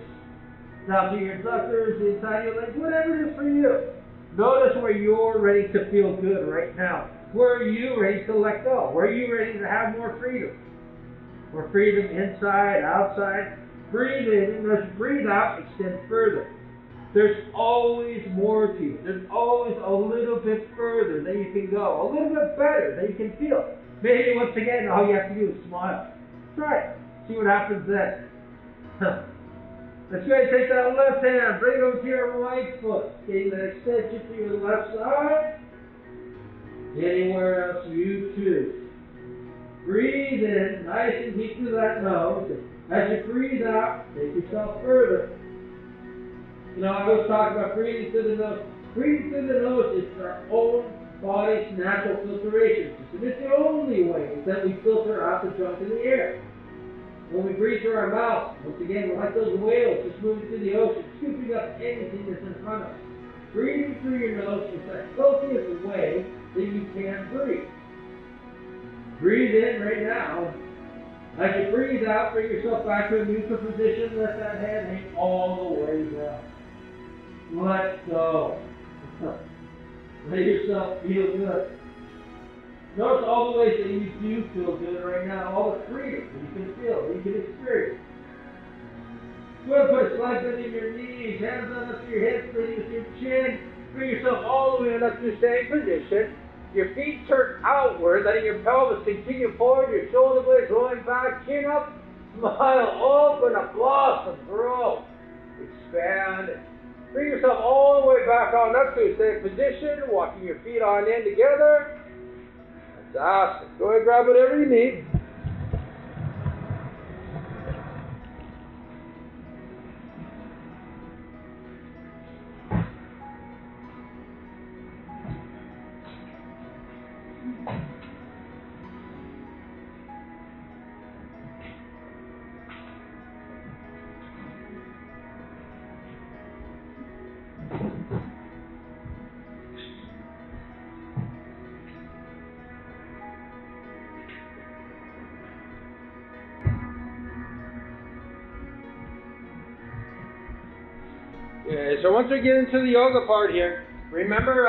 down to your suckers, the inside of your legs, whatever it is for you. Notice where you're ready to feel good right now. Where are you ready to let go? Where are you ready to have more freedom? More freedom inside, outside. Breathe in, and as you breathe out, extend further. There's always more to you. There's always a little bit further that you can go, a little bit better that you can feel. Maybe once again, all you have to do is smile. Try it. See what happens then. Let's go ahead and take that left hand, bring it over to your right foot. Getting that extension to your left side. Anywhere else you choose. Breathe in, nice and deep through that nose. As you breathe out, take yourself further. You know, I was talking about breathing through the nose. Breathing through the nose is our own body's natural filtration system. It's the only way that we filter out the junk in the air. When we breathe through our mouth, once again, we're like those whales just moving through the ocean, scooping up anything that's in front of us. Breathing through your nose is that healthiest way that you can breathe. Breathe in right now. As you breathe out, bring yourself back to a neutral position. Let that head hang all the way down. Let go. Let yourself feel good. Notice all the ways that you do feel good right now, all the freedom that you can feel, that you can experience. Go ahead and put a slight bend in your knees, hands on up to your hips, bring with your chin. Bring yourself all the way up to the same position. Your feet turn outward, letting your pelvis continue forward, your shoulder blades rolling back, chin up, smile, open up, blossom, grow, expand. Bring yourself all the way back on up to a same position, walking your feet on in together. Fantastic. Go ahead and grab whatever you need. Yeah, so once we get into the yoga part here, remember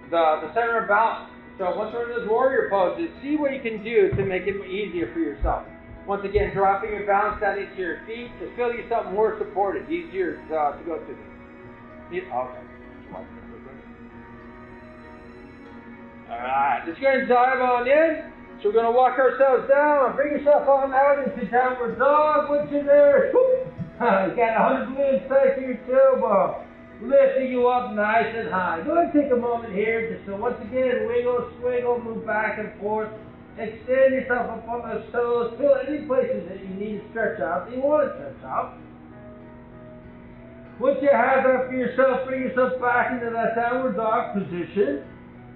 the center of balance. So once we're in those warrior poses, see what you can do to make it easier for yourself. Once again, dropping your balance down into your feet to feel yourself more supported, easier to go through this. Okay. Alright, let's go ahead and dive on in. So we're going to walk ourselves down and bring yourself on out into downward dog. Once you're there, you got 100 balloons tied to your tailbone, lifting you up nice and high. Go ahead and take a moment here just to once again wiggle, swiggle, move back and forth. Extend yourself up on those toes. Feel any places that you need to stretch out, that you want to stretch out. Once you have that for yourself, bring yourself back into that downward dog position.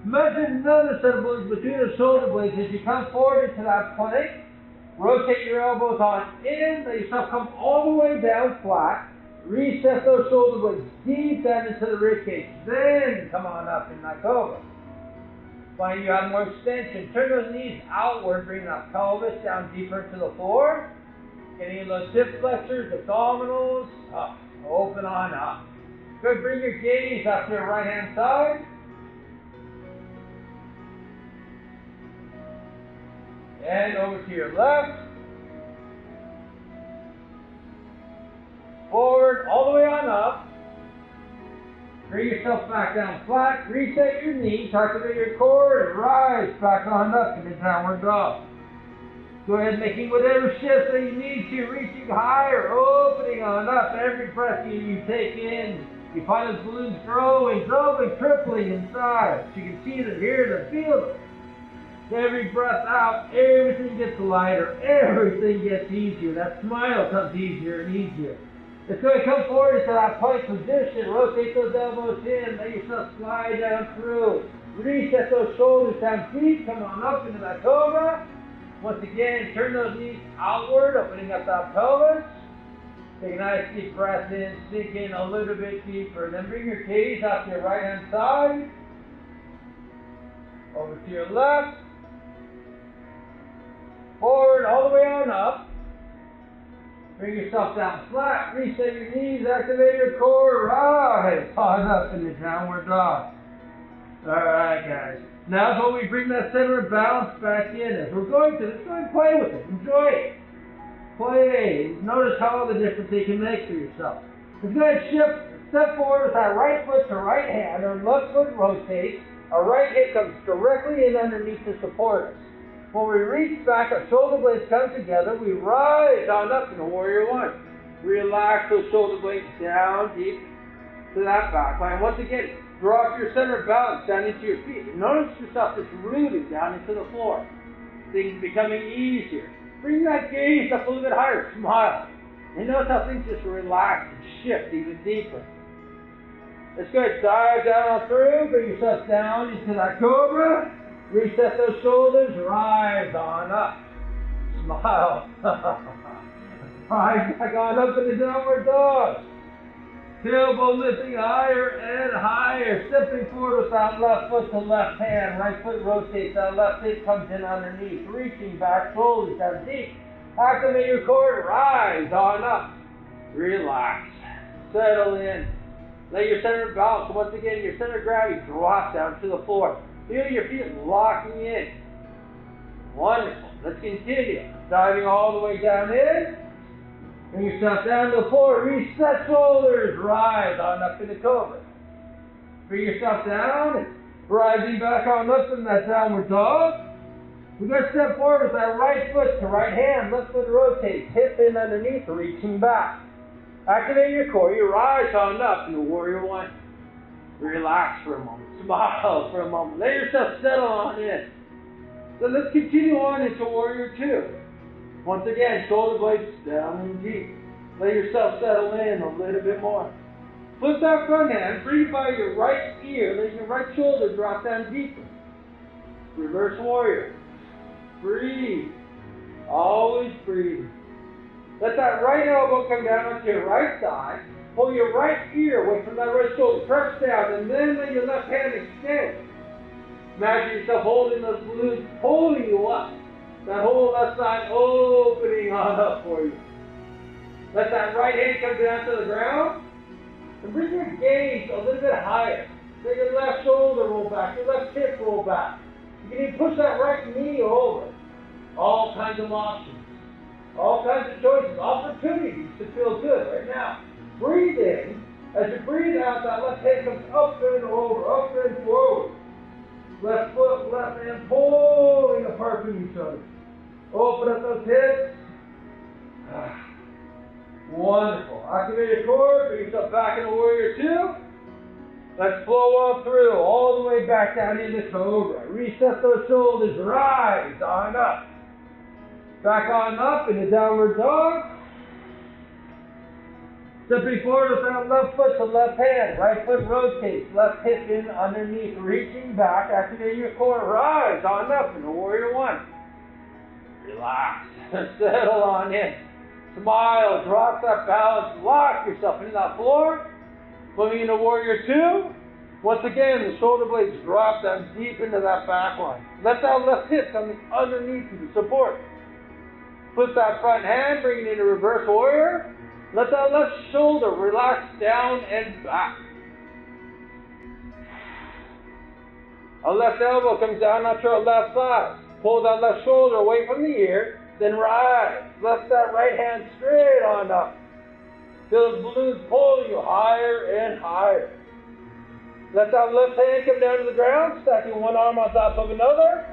Imagine another set of balloons between the shoulder blades as you come forward into that plank. Rotate your elbows on in, let yourself come all the way down flat. Reset those shoulder blades deep down into the rib cage. Then come on up in that cobra. Find you have more extension. Turn those knees outward, bring that pelvis down deeper into the floor. Getting those hip flexors, abdominals, up. Open on up. Good, bring your gaze up to your right hand side. And over to your left. Forward, all the way on up. Bring yourself back down flat. Reset your knees, activate your core, and rise back on up into downward dog. Go ahead, making whatever shifts that you need to, reaching higher, opening on up. Every breath you take in, you find those balloons growing, doubling, tripling in size. You can see them, hear them, feel them. Every breath out, everything gets lighter, everything gets easier. That smile comes easier and easier. It's going to come forward into that plank position. Rotate those elbows in. Let yourself slide down through. Reset those shoulders down deep. Come on up into that cobra. Once again, turn those knees outward, opening up that pelvis. Take a nice deep breath in. Sink in a little bit deeper. Then bring your gaze out to your right hand side. Over to your left. Forward, all the way on up. Bring yourself down flat. Reset your knees. Activate your core. Rise on up in the downward dog. Alright, guys. Now is when we bring that center of balance back in. As we're going to, let's go and play with it. Enjoy it. Play. Notice how the difference you can make for yourself. Let's go ahead and shift. Step forward with our right foot to right hand. Our left foot rotates. Our right hip comes directly in underneath to support us. When we reach back, our shoulder blades come together. We rise on up into Warrior One. Relax those shoulder blades down deep to that back line. Once again, drop your center of balance down into your feet. And notice yourself just rooting down into the floor. Things becoming easier. Bring that gaze up a little bit higher. Smile. And notice how things just relax and shift even deeper. Let's go ahead, dive down on through. Bring yourself down into that cobra. Reset those shoulders, rise on up. Smile. Rise back on up in the downward dog. Tailbone lifting higher and higher. Stepping forward with that left foot to left hand. Right foot rotates. That left hip comes in underneath. Reaching back, shoulders down deep. Activate your core. Rise on up. Relax. Settle in. Let your center of balance. Once again, your center of gravity drops down to the floor. Feel your feet locking in. Wonderful. Let's continue. Diving all the way down in. Bring yourself down to the floor. Reset shoulders. Rise on up in the cobra. Bring yourself down. Rising back on up in that downward dog. We're going to step forward with that right foot to right hand. Left foot rotates. Hip in underneath. Reaching back. Activate your core. You rise on up into Warrior One. Relax for a moment. Smile for a moment. Let yourself settle on in. So let's continue on into Warrior Two. Once again, shoulder blades down and deep. Let yourself settle in a little bit more. Flip that front hand. Breathe by your right ear. Let your right shoulder drop down deeper. Reverse warrior. Breathe. Always breathe. Let that right elbow come down onto your right thigh. Pull your right ear away from that right shoulder. Press down, and then let your left hand extend. Imagine yourself holding those balloons, pulling you up. That whole left side opening on up for you. Let that right hand come down to the ground. And bring your gaze a little bit higher. Let your left shoulder roll back, your left hip roll back. You can even push that right knee over. All kinds of options. All kinds of choices, opportunities to feel good right now. Breathe in. As you breathe out, that left hand comes up and over, up and forward. Left foot, left hand pulling apart from each other. Open up those hips. Wonderful. Activate your core, bring yourself back into Warrior 2. Let's flow on through, all the way back down into Cobra. Reset those shoulders, rise on up. Back on up into Downward Dog. Stepping forward with that left foot to left hand. Right foot rotates, left hip in underneath, reaching back, activating your core. Rise on up into Warrior 1. Relax, settle on in. Smile, drop that balance, lock yourself into that floor. Moving into Warrior 2. Once again, the shoulder blades drop down deep into that back line. Let that left hip come underneath you to support. Flip that front hand, bring it into Reverse Warrior. Let that left shoulder relax down and back. A left elbow comes down onto our left thigh. Pull that left shoulder away from the ear, then rise. Lift that right hand straight on up. Feel the balloons pulling you higher and higher. Let that left hand come down to the ground, stacking one arm on top of another.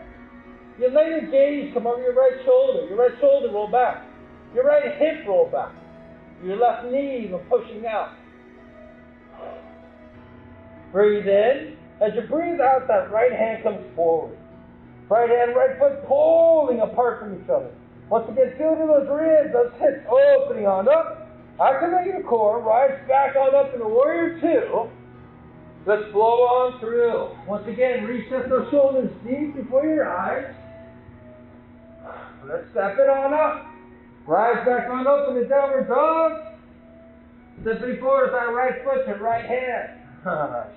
You let your gaze come over your right shoulder. Your right shoulder roll back. Your right hip roll back. Your left knee even pushing out. Breathe in. As you breathe out, that right hand comes forward. Right hand, right foot pulling apart from each other. Once again, feel to those ribs, those hips opening on up. Activate your core. Rise back on up into Warrior 2. Let's flow on through. Once again, reset those shoulders deep before your eyes. Let's step it on up. Rise back on up into Downward Dog. Stepping forward with that right foot to right hand.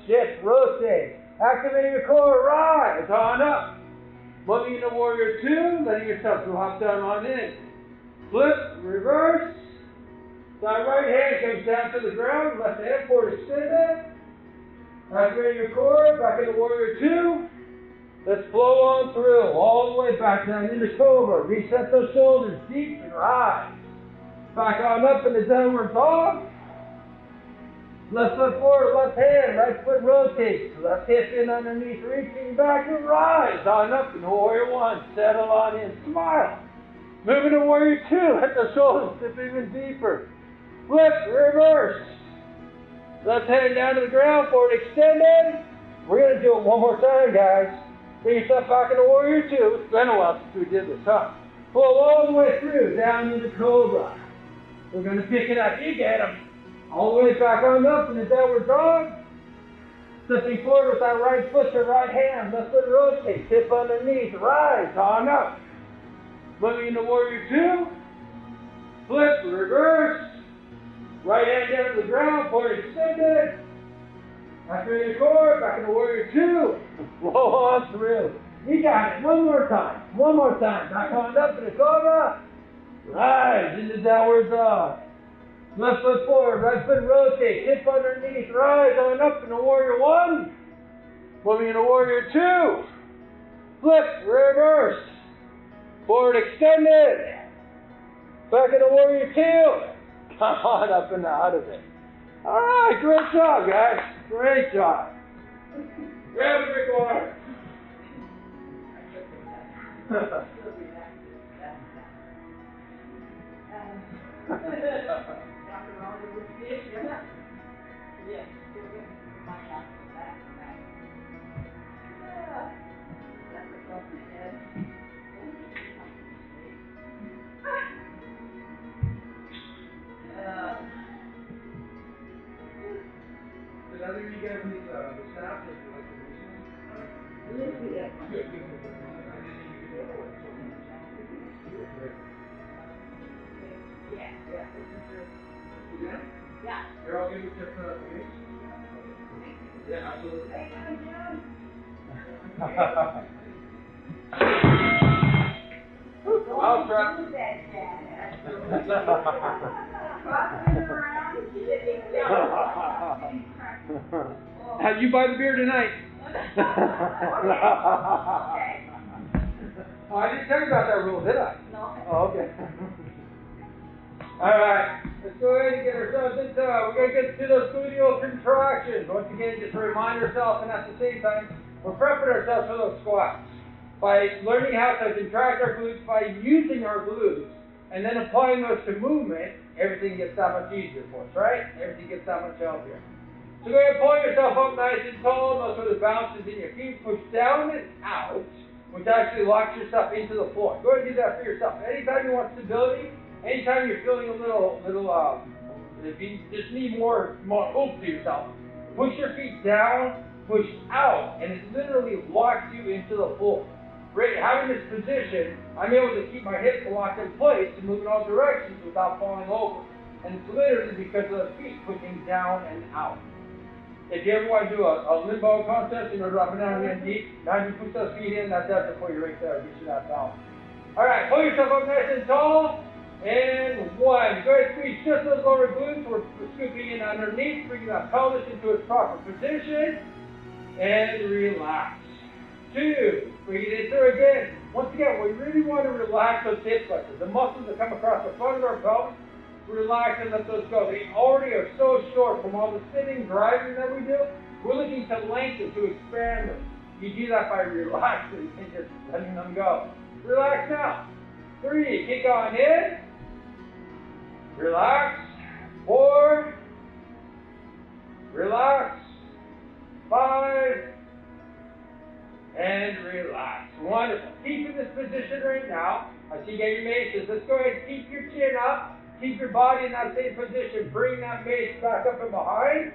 Shift, rotate. Activate your core. Rise on up. Moving into Warrior 2, letting yourself drop down on in. Flip, reverse. That right hand comes down to the ground. Left hand forward extended. Activate your core. Back into Warrior 2. Let's flow on through, all the way back down into Cobra. Reset those shoulders deep and rise. Back on up into Downward Dog. Left foot forward, left hand, right foot rotates. Left hip in underneath, reaching back and rise on up into Warrior 1. Settle on in, smile. Moving to Warrior 2, let the shoulders dip even deeper. Flip, reverse. Left hand down to the ground, forward extended. We're going to do it one more time, guys. Bring yourself back into Warrior 2. It's been a while since we did this, huh? Pull all the way through, down into Cobra. We're going to pick it up. You get them. All the way back on up into Downward Dog. Stepping forward with that right foot to right hand. Left foot rotates. Hip underneath. Rise on up. Moving into Warrior 2. Flip, reverse. Right hand down to the ground. Forward extended. Activate your core. Back into Warrior 2. Flow on through. You got it. One more time. One more time. Back on up into Cobra. Rise into Downward Dog. Left foot forward, right foot rotate, hip underneath, rise on up into Warrior 1. Moving into Warrior 2. Flip, reverse. Forward extended. Back into Warrior 2. Come on up and out of it. All right, great job, guys. Great job. Grab a drink of water. I think you guys need the staff to like the Yeah. You're all good with just the Mace? Yeah, absolutely. I'll try. You buy the beer tonight. Oh, I didn't tell you about that rule, did I? No. Oh, okay. All right, let's go ahead and get ourselves into, we're going to get to those gluteal contractions. Once again, just to remind ourselves, and at the same time, we're prepping ourselves for those squats. By learning how to contract our glutes, by using our glutes, and then applying those to movement, everything gets that much easier for us, right? Everything gets that much healthier. So go ahead and pull yourself up nice and tall, notice where the bounces in your feet, push down and out, which actually locks yourself into the floor. Go ahead and do that for yourself. Anytime you want stability, anytime you're feeling a little, if you just need more oomph to yourself, push your feet down, push out, and it literally locks you into the floor. Right, having this position, I'm able to keep my hips locked in place and move in all directions without falling over. And it's literally because of the feet pushing down and out. If you ever want to do a limbo contest, dropping down again deep, now you push those feet in, that's it for you right there, get you that balance. Alright, pull yourself up nice and tall, and one. Go ahead and squeeze just those lower glutes, we're scooping in underneath, bringing that pelvis into its proper position, and relax. Two, bring it in through again. Once again, we really want to relax those hip flexors, the muscles that come across the front of our pelvis. Relax and let those go. They already are so short from all the sitting, driving that we do. We're looking to lengthen, to expand them. You do that by relaxing and just letting them go. Relax now. 3, kick on in. Relax. 4. Relax. 5. And relax. Wonderful. Keep in this position right now. I see you got your maces. Let's go ahead and keep your chin up. Keep your body in that same position. Bring that mace back up and behind.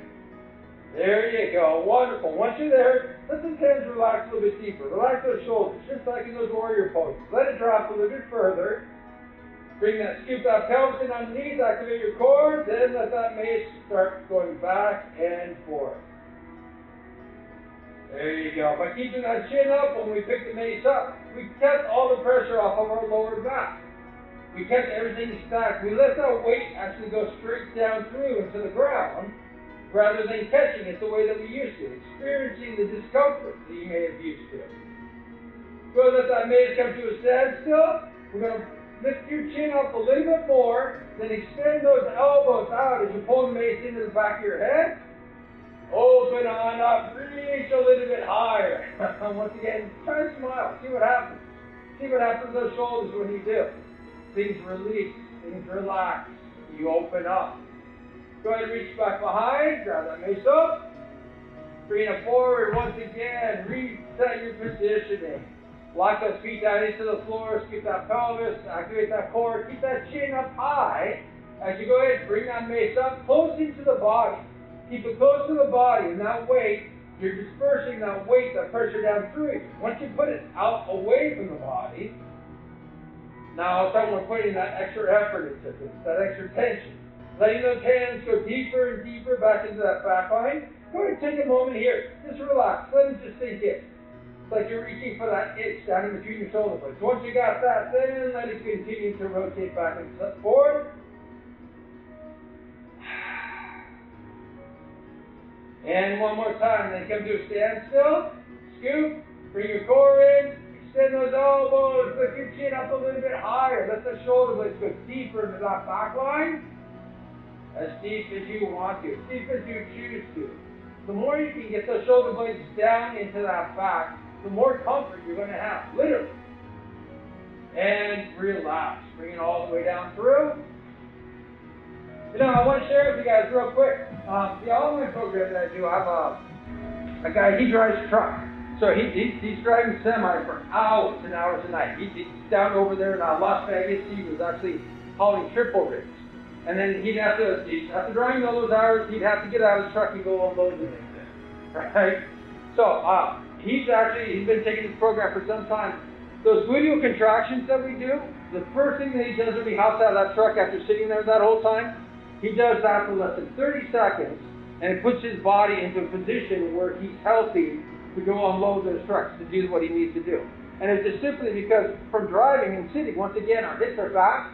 There you go. Wonderful. Once you're there, let those hands relax a little bit deeper. Relax those shoulders, just like in those warrior poses. Let it drop a little bit further. Bring that, scoop that pelvis in underneath, activate your core, then let that mace start going back and forth. There you go. By keeping that chin up, when we pick the mace up, we kept all the pressure off of our lower back. We kept everything stacked. We let that weight actually go straight down through into the ground rather than catching it the way that we used to, experiencing the discomfort that you may have used to. Go let that mace come to a standstill. We're going to lift your chin up a little bit more, then extend those elbows out as you pull the mace into the back of your head. Open on up, reach a little bit higher. Once again, try to smile, see what happens. See what happens to those shoulders when you do. Things release, things relax, you open up. Go ahead and reach back behind, grab that mace up, bring it forward once again, reset your positioning. Lock those feet down into the floor, scoop that pelvis, activate that core, keep that chin up high. As you go ahead, bring that mace up close into the body. Keep it close to the body, and that weight, you're dispersing that weight, that pressure down through it. Once you put it out away from the body, now someone putting that extra effort into this, that extra tension. Letting those hands go deeper and deeper back into that back line. Go ahead and take a moment here. Just relax. Let it just sink in. It's like you're reaching for that itch down in between your shoulder blades. Once you got that, then let it continue to rotate back and forward. And one more time. Then come to a standstill. Scoop. Bring your core in. Extend those elbows, lift your chin up a little bit higher. Let the shoulder blades go deeper into that back line. As deep as you want to, as deep as you choose to. The more you can get those shoulder blades down into that back, the more comfort you're going to have, literally. And relax. Bring it all the way down through. You know, I want to share with you guys real quick. The online program that I do, I have a guy, he drives a truck. So he's driving semi for hours and hours a night. He's down over there in Las Vegas. He was actually hauling triple rigs. And then he'd have to drive all those hours, he'd have to get out of the truck and go unload the things in. Right? So he's been taking this program for some time. Those gluteal contractions that we do, the first thing that he does when he hops out of that truck after sitting there that whole time, he does that for less than 30 seconds, and it puts his body into a position where he's healthy to go unload those trucks to do what he needs to do. And it's just simply because from driving and sitting, once again, our hips are back,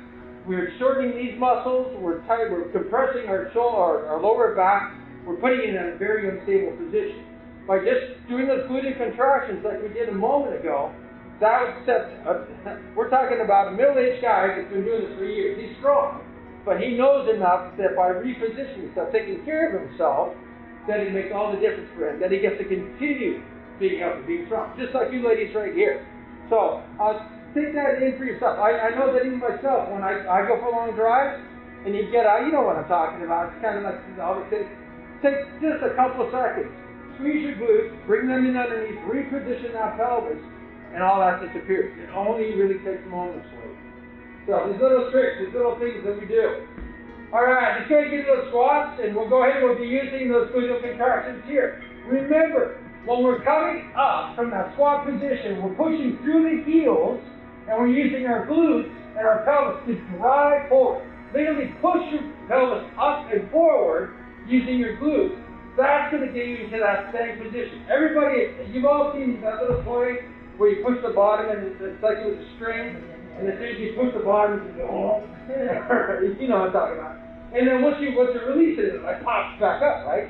we're shortening these muscles, we're compressing our shoulder, our lower back, we're putting it in a very unstable position. By just doing those glute contractions like we did a moment ago, that would set, we're talking about a middle-aged guy that's been doing this for years. He's strong, but he knows enough that by repositioning himself, taking care of himself, that it makes all the difference for him, that he gets to continue being healthy, being strong, just like you ladies right here. So, take that in for yourself. I know that even myself, when I go for long drives, and you get out, you know what I'm talking about. It's kind of like, take just a couple of seconds. Squeeze your glutes, bring them in underneath, reposition that pelvis, and all that disappears. It only really takes moments for you. So, these little tricks, these little things that we do. Alright, just going to get those squats, and we'll go ahead and we'll be using those gluteal contractions here. Remember, when we're coming up from that squat position, we're pushing through the heels, and we're using our glutes and our pelvis to drive forward. Literally push your pelvis up and forward using your glutes. That's going to get you into that same position. Everybody, you've all seen that little toy where you push the bottom and it's like it was a string, and as soon as you push the bottom, you go, you know what I'm talking about. And then once you release it, it like pops back up, right?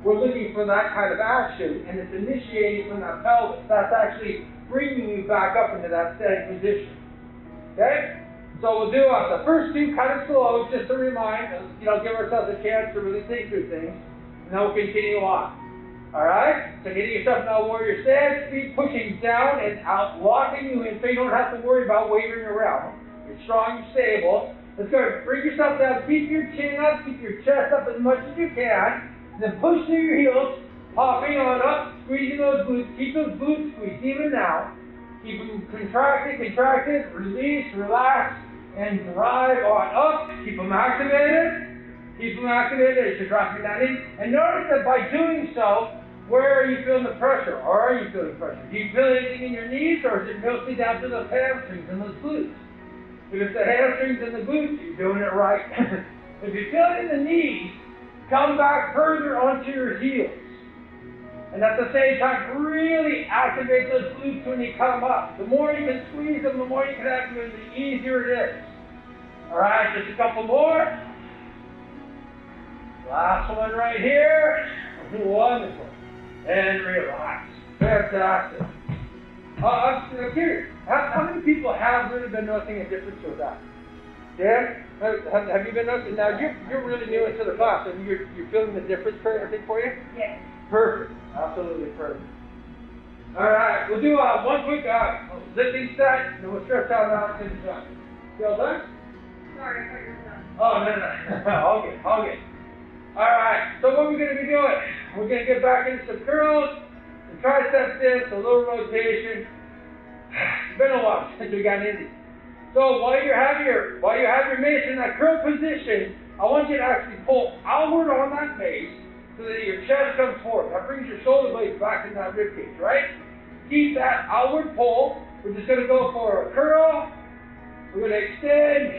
We're looking for that kind of action, and it's initiating from that pelvis. That's actually bringing you back up into that same position. Okay? So we'll do the first two kind of slow, just to remind, give ourselves a chance to really think through things, and then we'll continue on. Alright? So getting yourself in that warrior stance, feet pushing down and out, locking you in so you don't have to worry about wavering around. You're strong, you're stable. Let's go. Bring yourself down, keep your chin up, keep your chest up as much as you can. Then push through your heels, popping on up, squeezing those glutes. Keep those glutes squeezed even now. Keep them contracted, release, relax, and drive on up. Keep them activated. Keep them activated as you're dropping down in. And notice that by doing so, where are you feeling the pressure? Or are you feeling pressure? Do you feel anything in your knees, or is it mostly down to those hamstrings and those glutes? If it's the hamstrings and the glutes, you're doing it right. If you feel it in the knees, come back further onto your heels. And at the same time, really activate those glutes when you come up. The more you can squeeze them, the more you can activate them, the easier it is. Alright, just a couple more. Last one right here. Wonderful. And relax. Fantastic. I'm curious, how many people have really been noticing a difference with that? Dan, have you been noticing? Now, you're really new into the class, and you're feeling the difference for everything for you? Yes. Perfect. Absolutely perfect. All right, we'll do one quick lifting set, and then we'll stretch out out to the side. You all done? Sorry, I thought you were done. Oh, no. All good. All right, so what we're going to be doing, we're going to get back into some curls, some tricep dips, a little rotation. It's been a while since we got into these. So while you have your mace in that curl position, I want you to actually pull outward on that mace so that your chest comes forward. That brings your shoulder blades back in that rib cage, right? Keep that outward pull. We're just going to go for a curl. We're going to extend,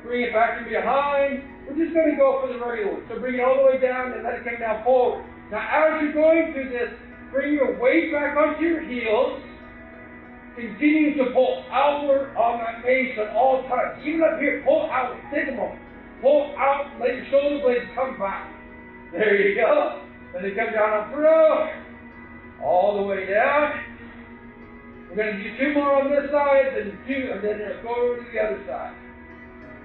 bring it back in behind. We're just going to go for the regular one. So bring it all the way down and let it come down forward. Now as you're going through this, bring your weight back onto your heels. Continue to pull outward on that mace at all times. Even up here, pull outward. Take a moment. Pull out, let your shoulder blades come back. There you go. Let it come down on through. All the way down. We're going to do two more on this side, and then go over to the other side.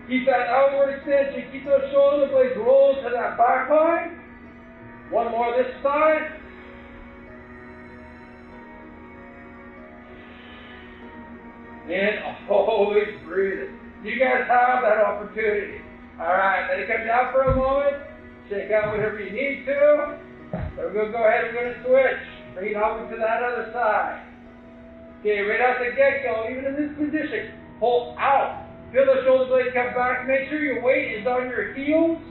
Keep that outward extension. Keep those shoulder blades rolled to that back line. One more this side. And always breathing. You guys have that opportunity. Alright, let it come down for a moment. Shake out whatever you need to. So we're going to go ahead and we're going to switch. Bring it over to that other side. Okay, right out the get-go, even in this position, pull out. Feel the shoulder blades come back. Make sure your weight is on your heels.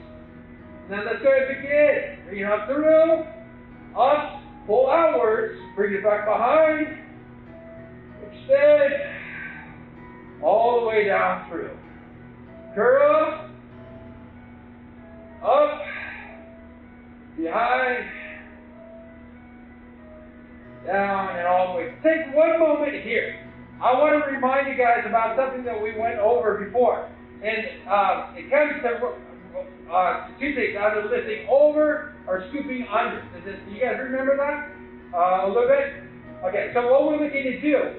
Now let's go ahead and begin. Bring it up through. Up. Pull outwards. Bring it back behind. Extend. All the way down through. Curl. Up. Behind. Down and all the way. Take one moment here. I want to remind you guys about something that we went over before. And it comes to two things, either lifting over or scooping under. You guys remember that a little bit? Okay, so what we're looking to do,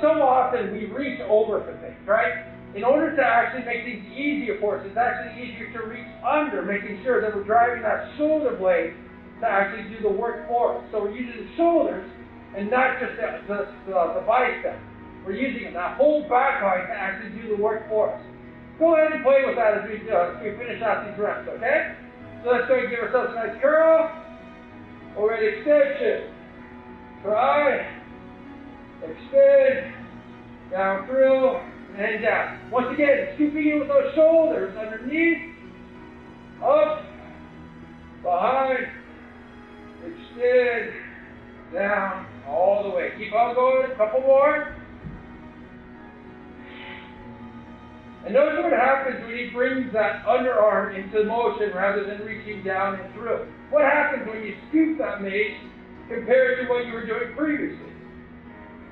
so often we reach over for things, right? In order to actually make things easier for us, it's actually easier to reach under, making sure that we're driving that shoulder blade to actually do the work for us. So we're using the shoulders and not just the bicep. We're using that whole back line to actually do the work for us. Go ahead and play with that as we finish out these reps, okay? So let's go and give ourselves a nice curl. Overhead extension. Try. Extend. Down through. And down. Once again, scooping in with those shoulders underneath. Up. Behind. Extend. Down. All the way. Keep on going. A couple more. And notice what happens when he brings that underarm into motion rather than reaching down and through. What happens when you scoop that mace compared to what you were doing previously?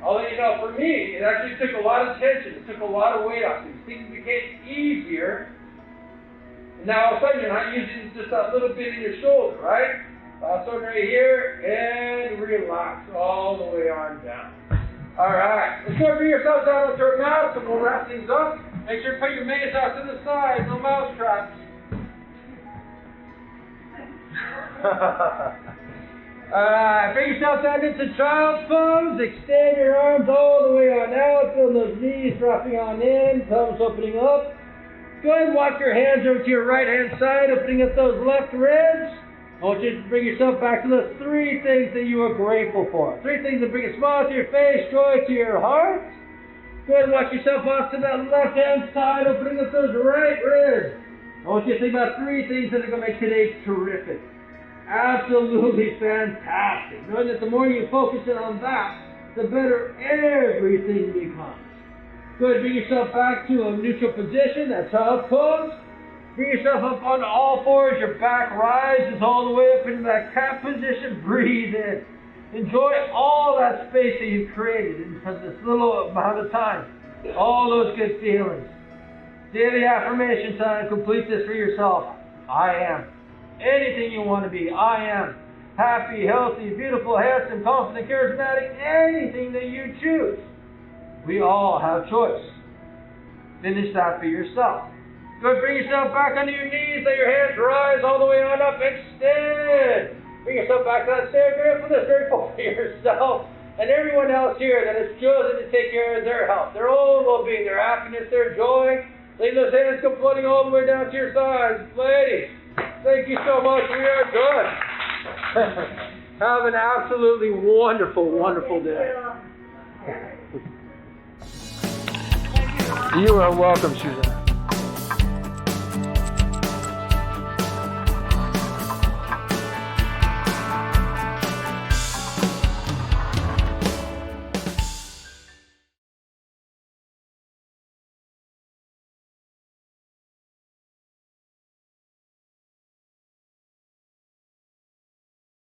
I'll let you know, for me, it actually took a lot of tension. It took a lot of weight off things. Things became easier. And now all of a sudden you're not using just that little bit in your shoulder, right? So right here, and relax all the way on down. All right, let's go bring yourselves down onto our mouth and we'll wrap things up. Make sure to put your mace out to the side, no mouse traps. Bring yourself down into child's pose. Extend your arms all the way on out. Feel those knees dropping on in, thumbs opening up. Go ahead and walk your hands over to your right hand side, opening up those left ribs. I want you to bring yourself back to those three things that you are grateful for. Three things that bring a smile to your face, joy to your heart. Go ahead and walk yourself off to that left-hand side, opening up those right ribs. I want you to think about three things that are going to make today terrific. Absolutely fantastic. Knowing that the more you focus in on that, the better everything becomes. Go ahead and bring yourself back to a neutral position, that child's pose. Bring yourself up onto all fours, your back rises all the way up into that cat position. Breathe in. Enjoy all that space that you've created in this little amount of time. All those good feelings. Daily affirmation time. Complete this for yourself. I am anything you want to be. I am happy, healthy, beautiful, handsome, confident, charismatic, anything that you choose. We all have choice. Finish that for yourself. Go bring yourself back onto your knees. Let your hands rise all the way on up. Extend. Bring yourself back to that stand. Grateful for yourself and everyone else here that has chosen to take care of their health, their own well-being, their happiness, their joy. Leave those hands come flooding all the way down to your sides. Ladies, thank you so much. We are good. Have an absolutely wonderful, wonderful day. You are welcome, Suzanne.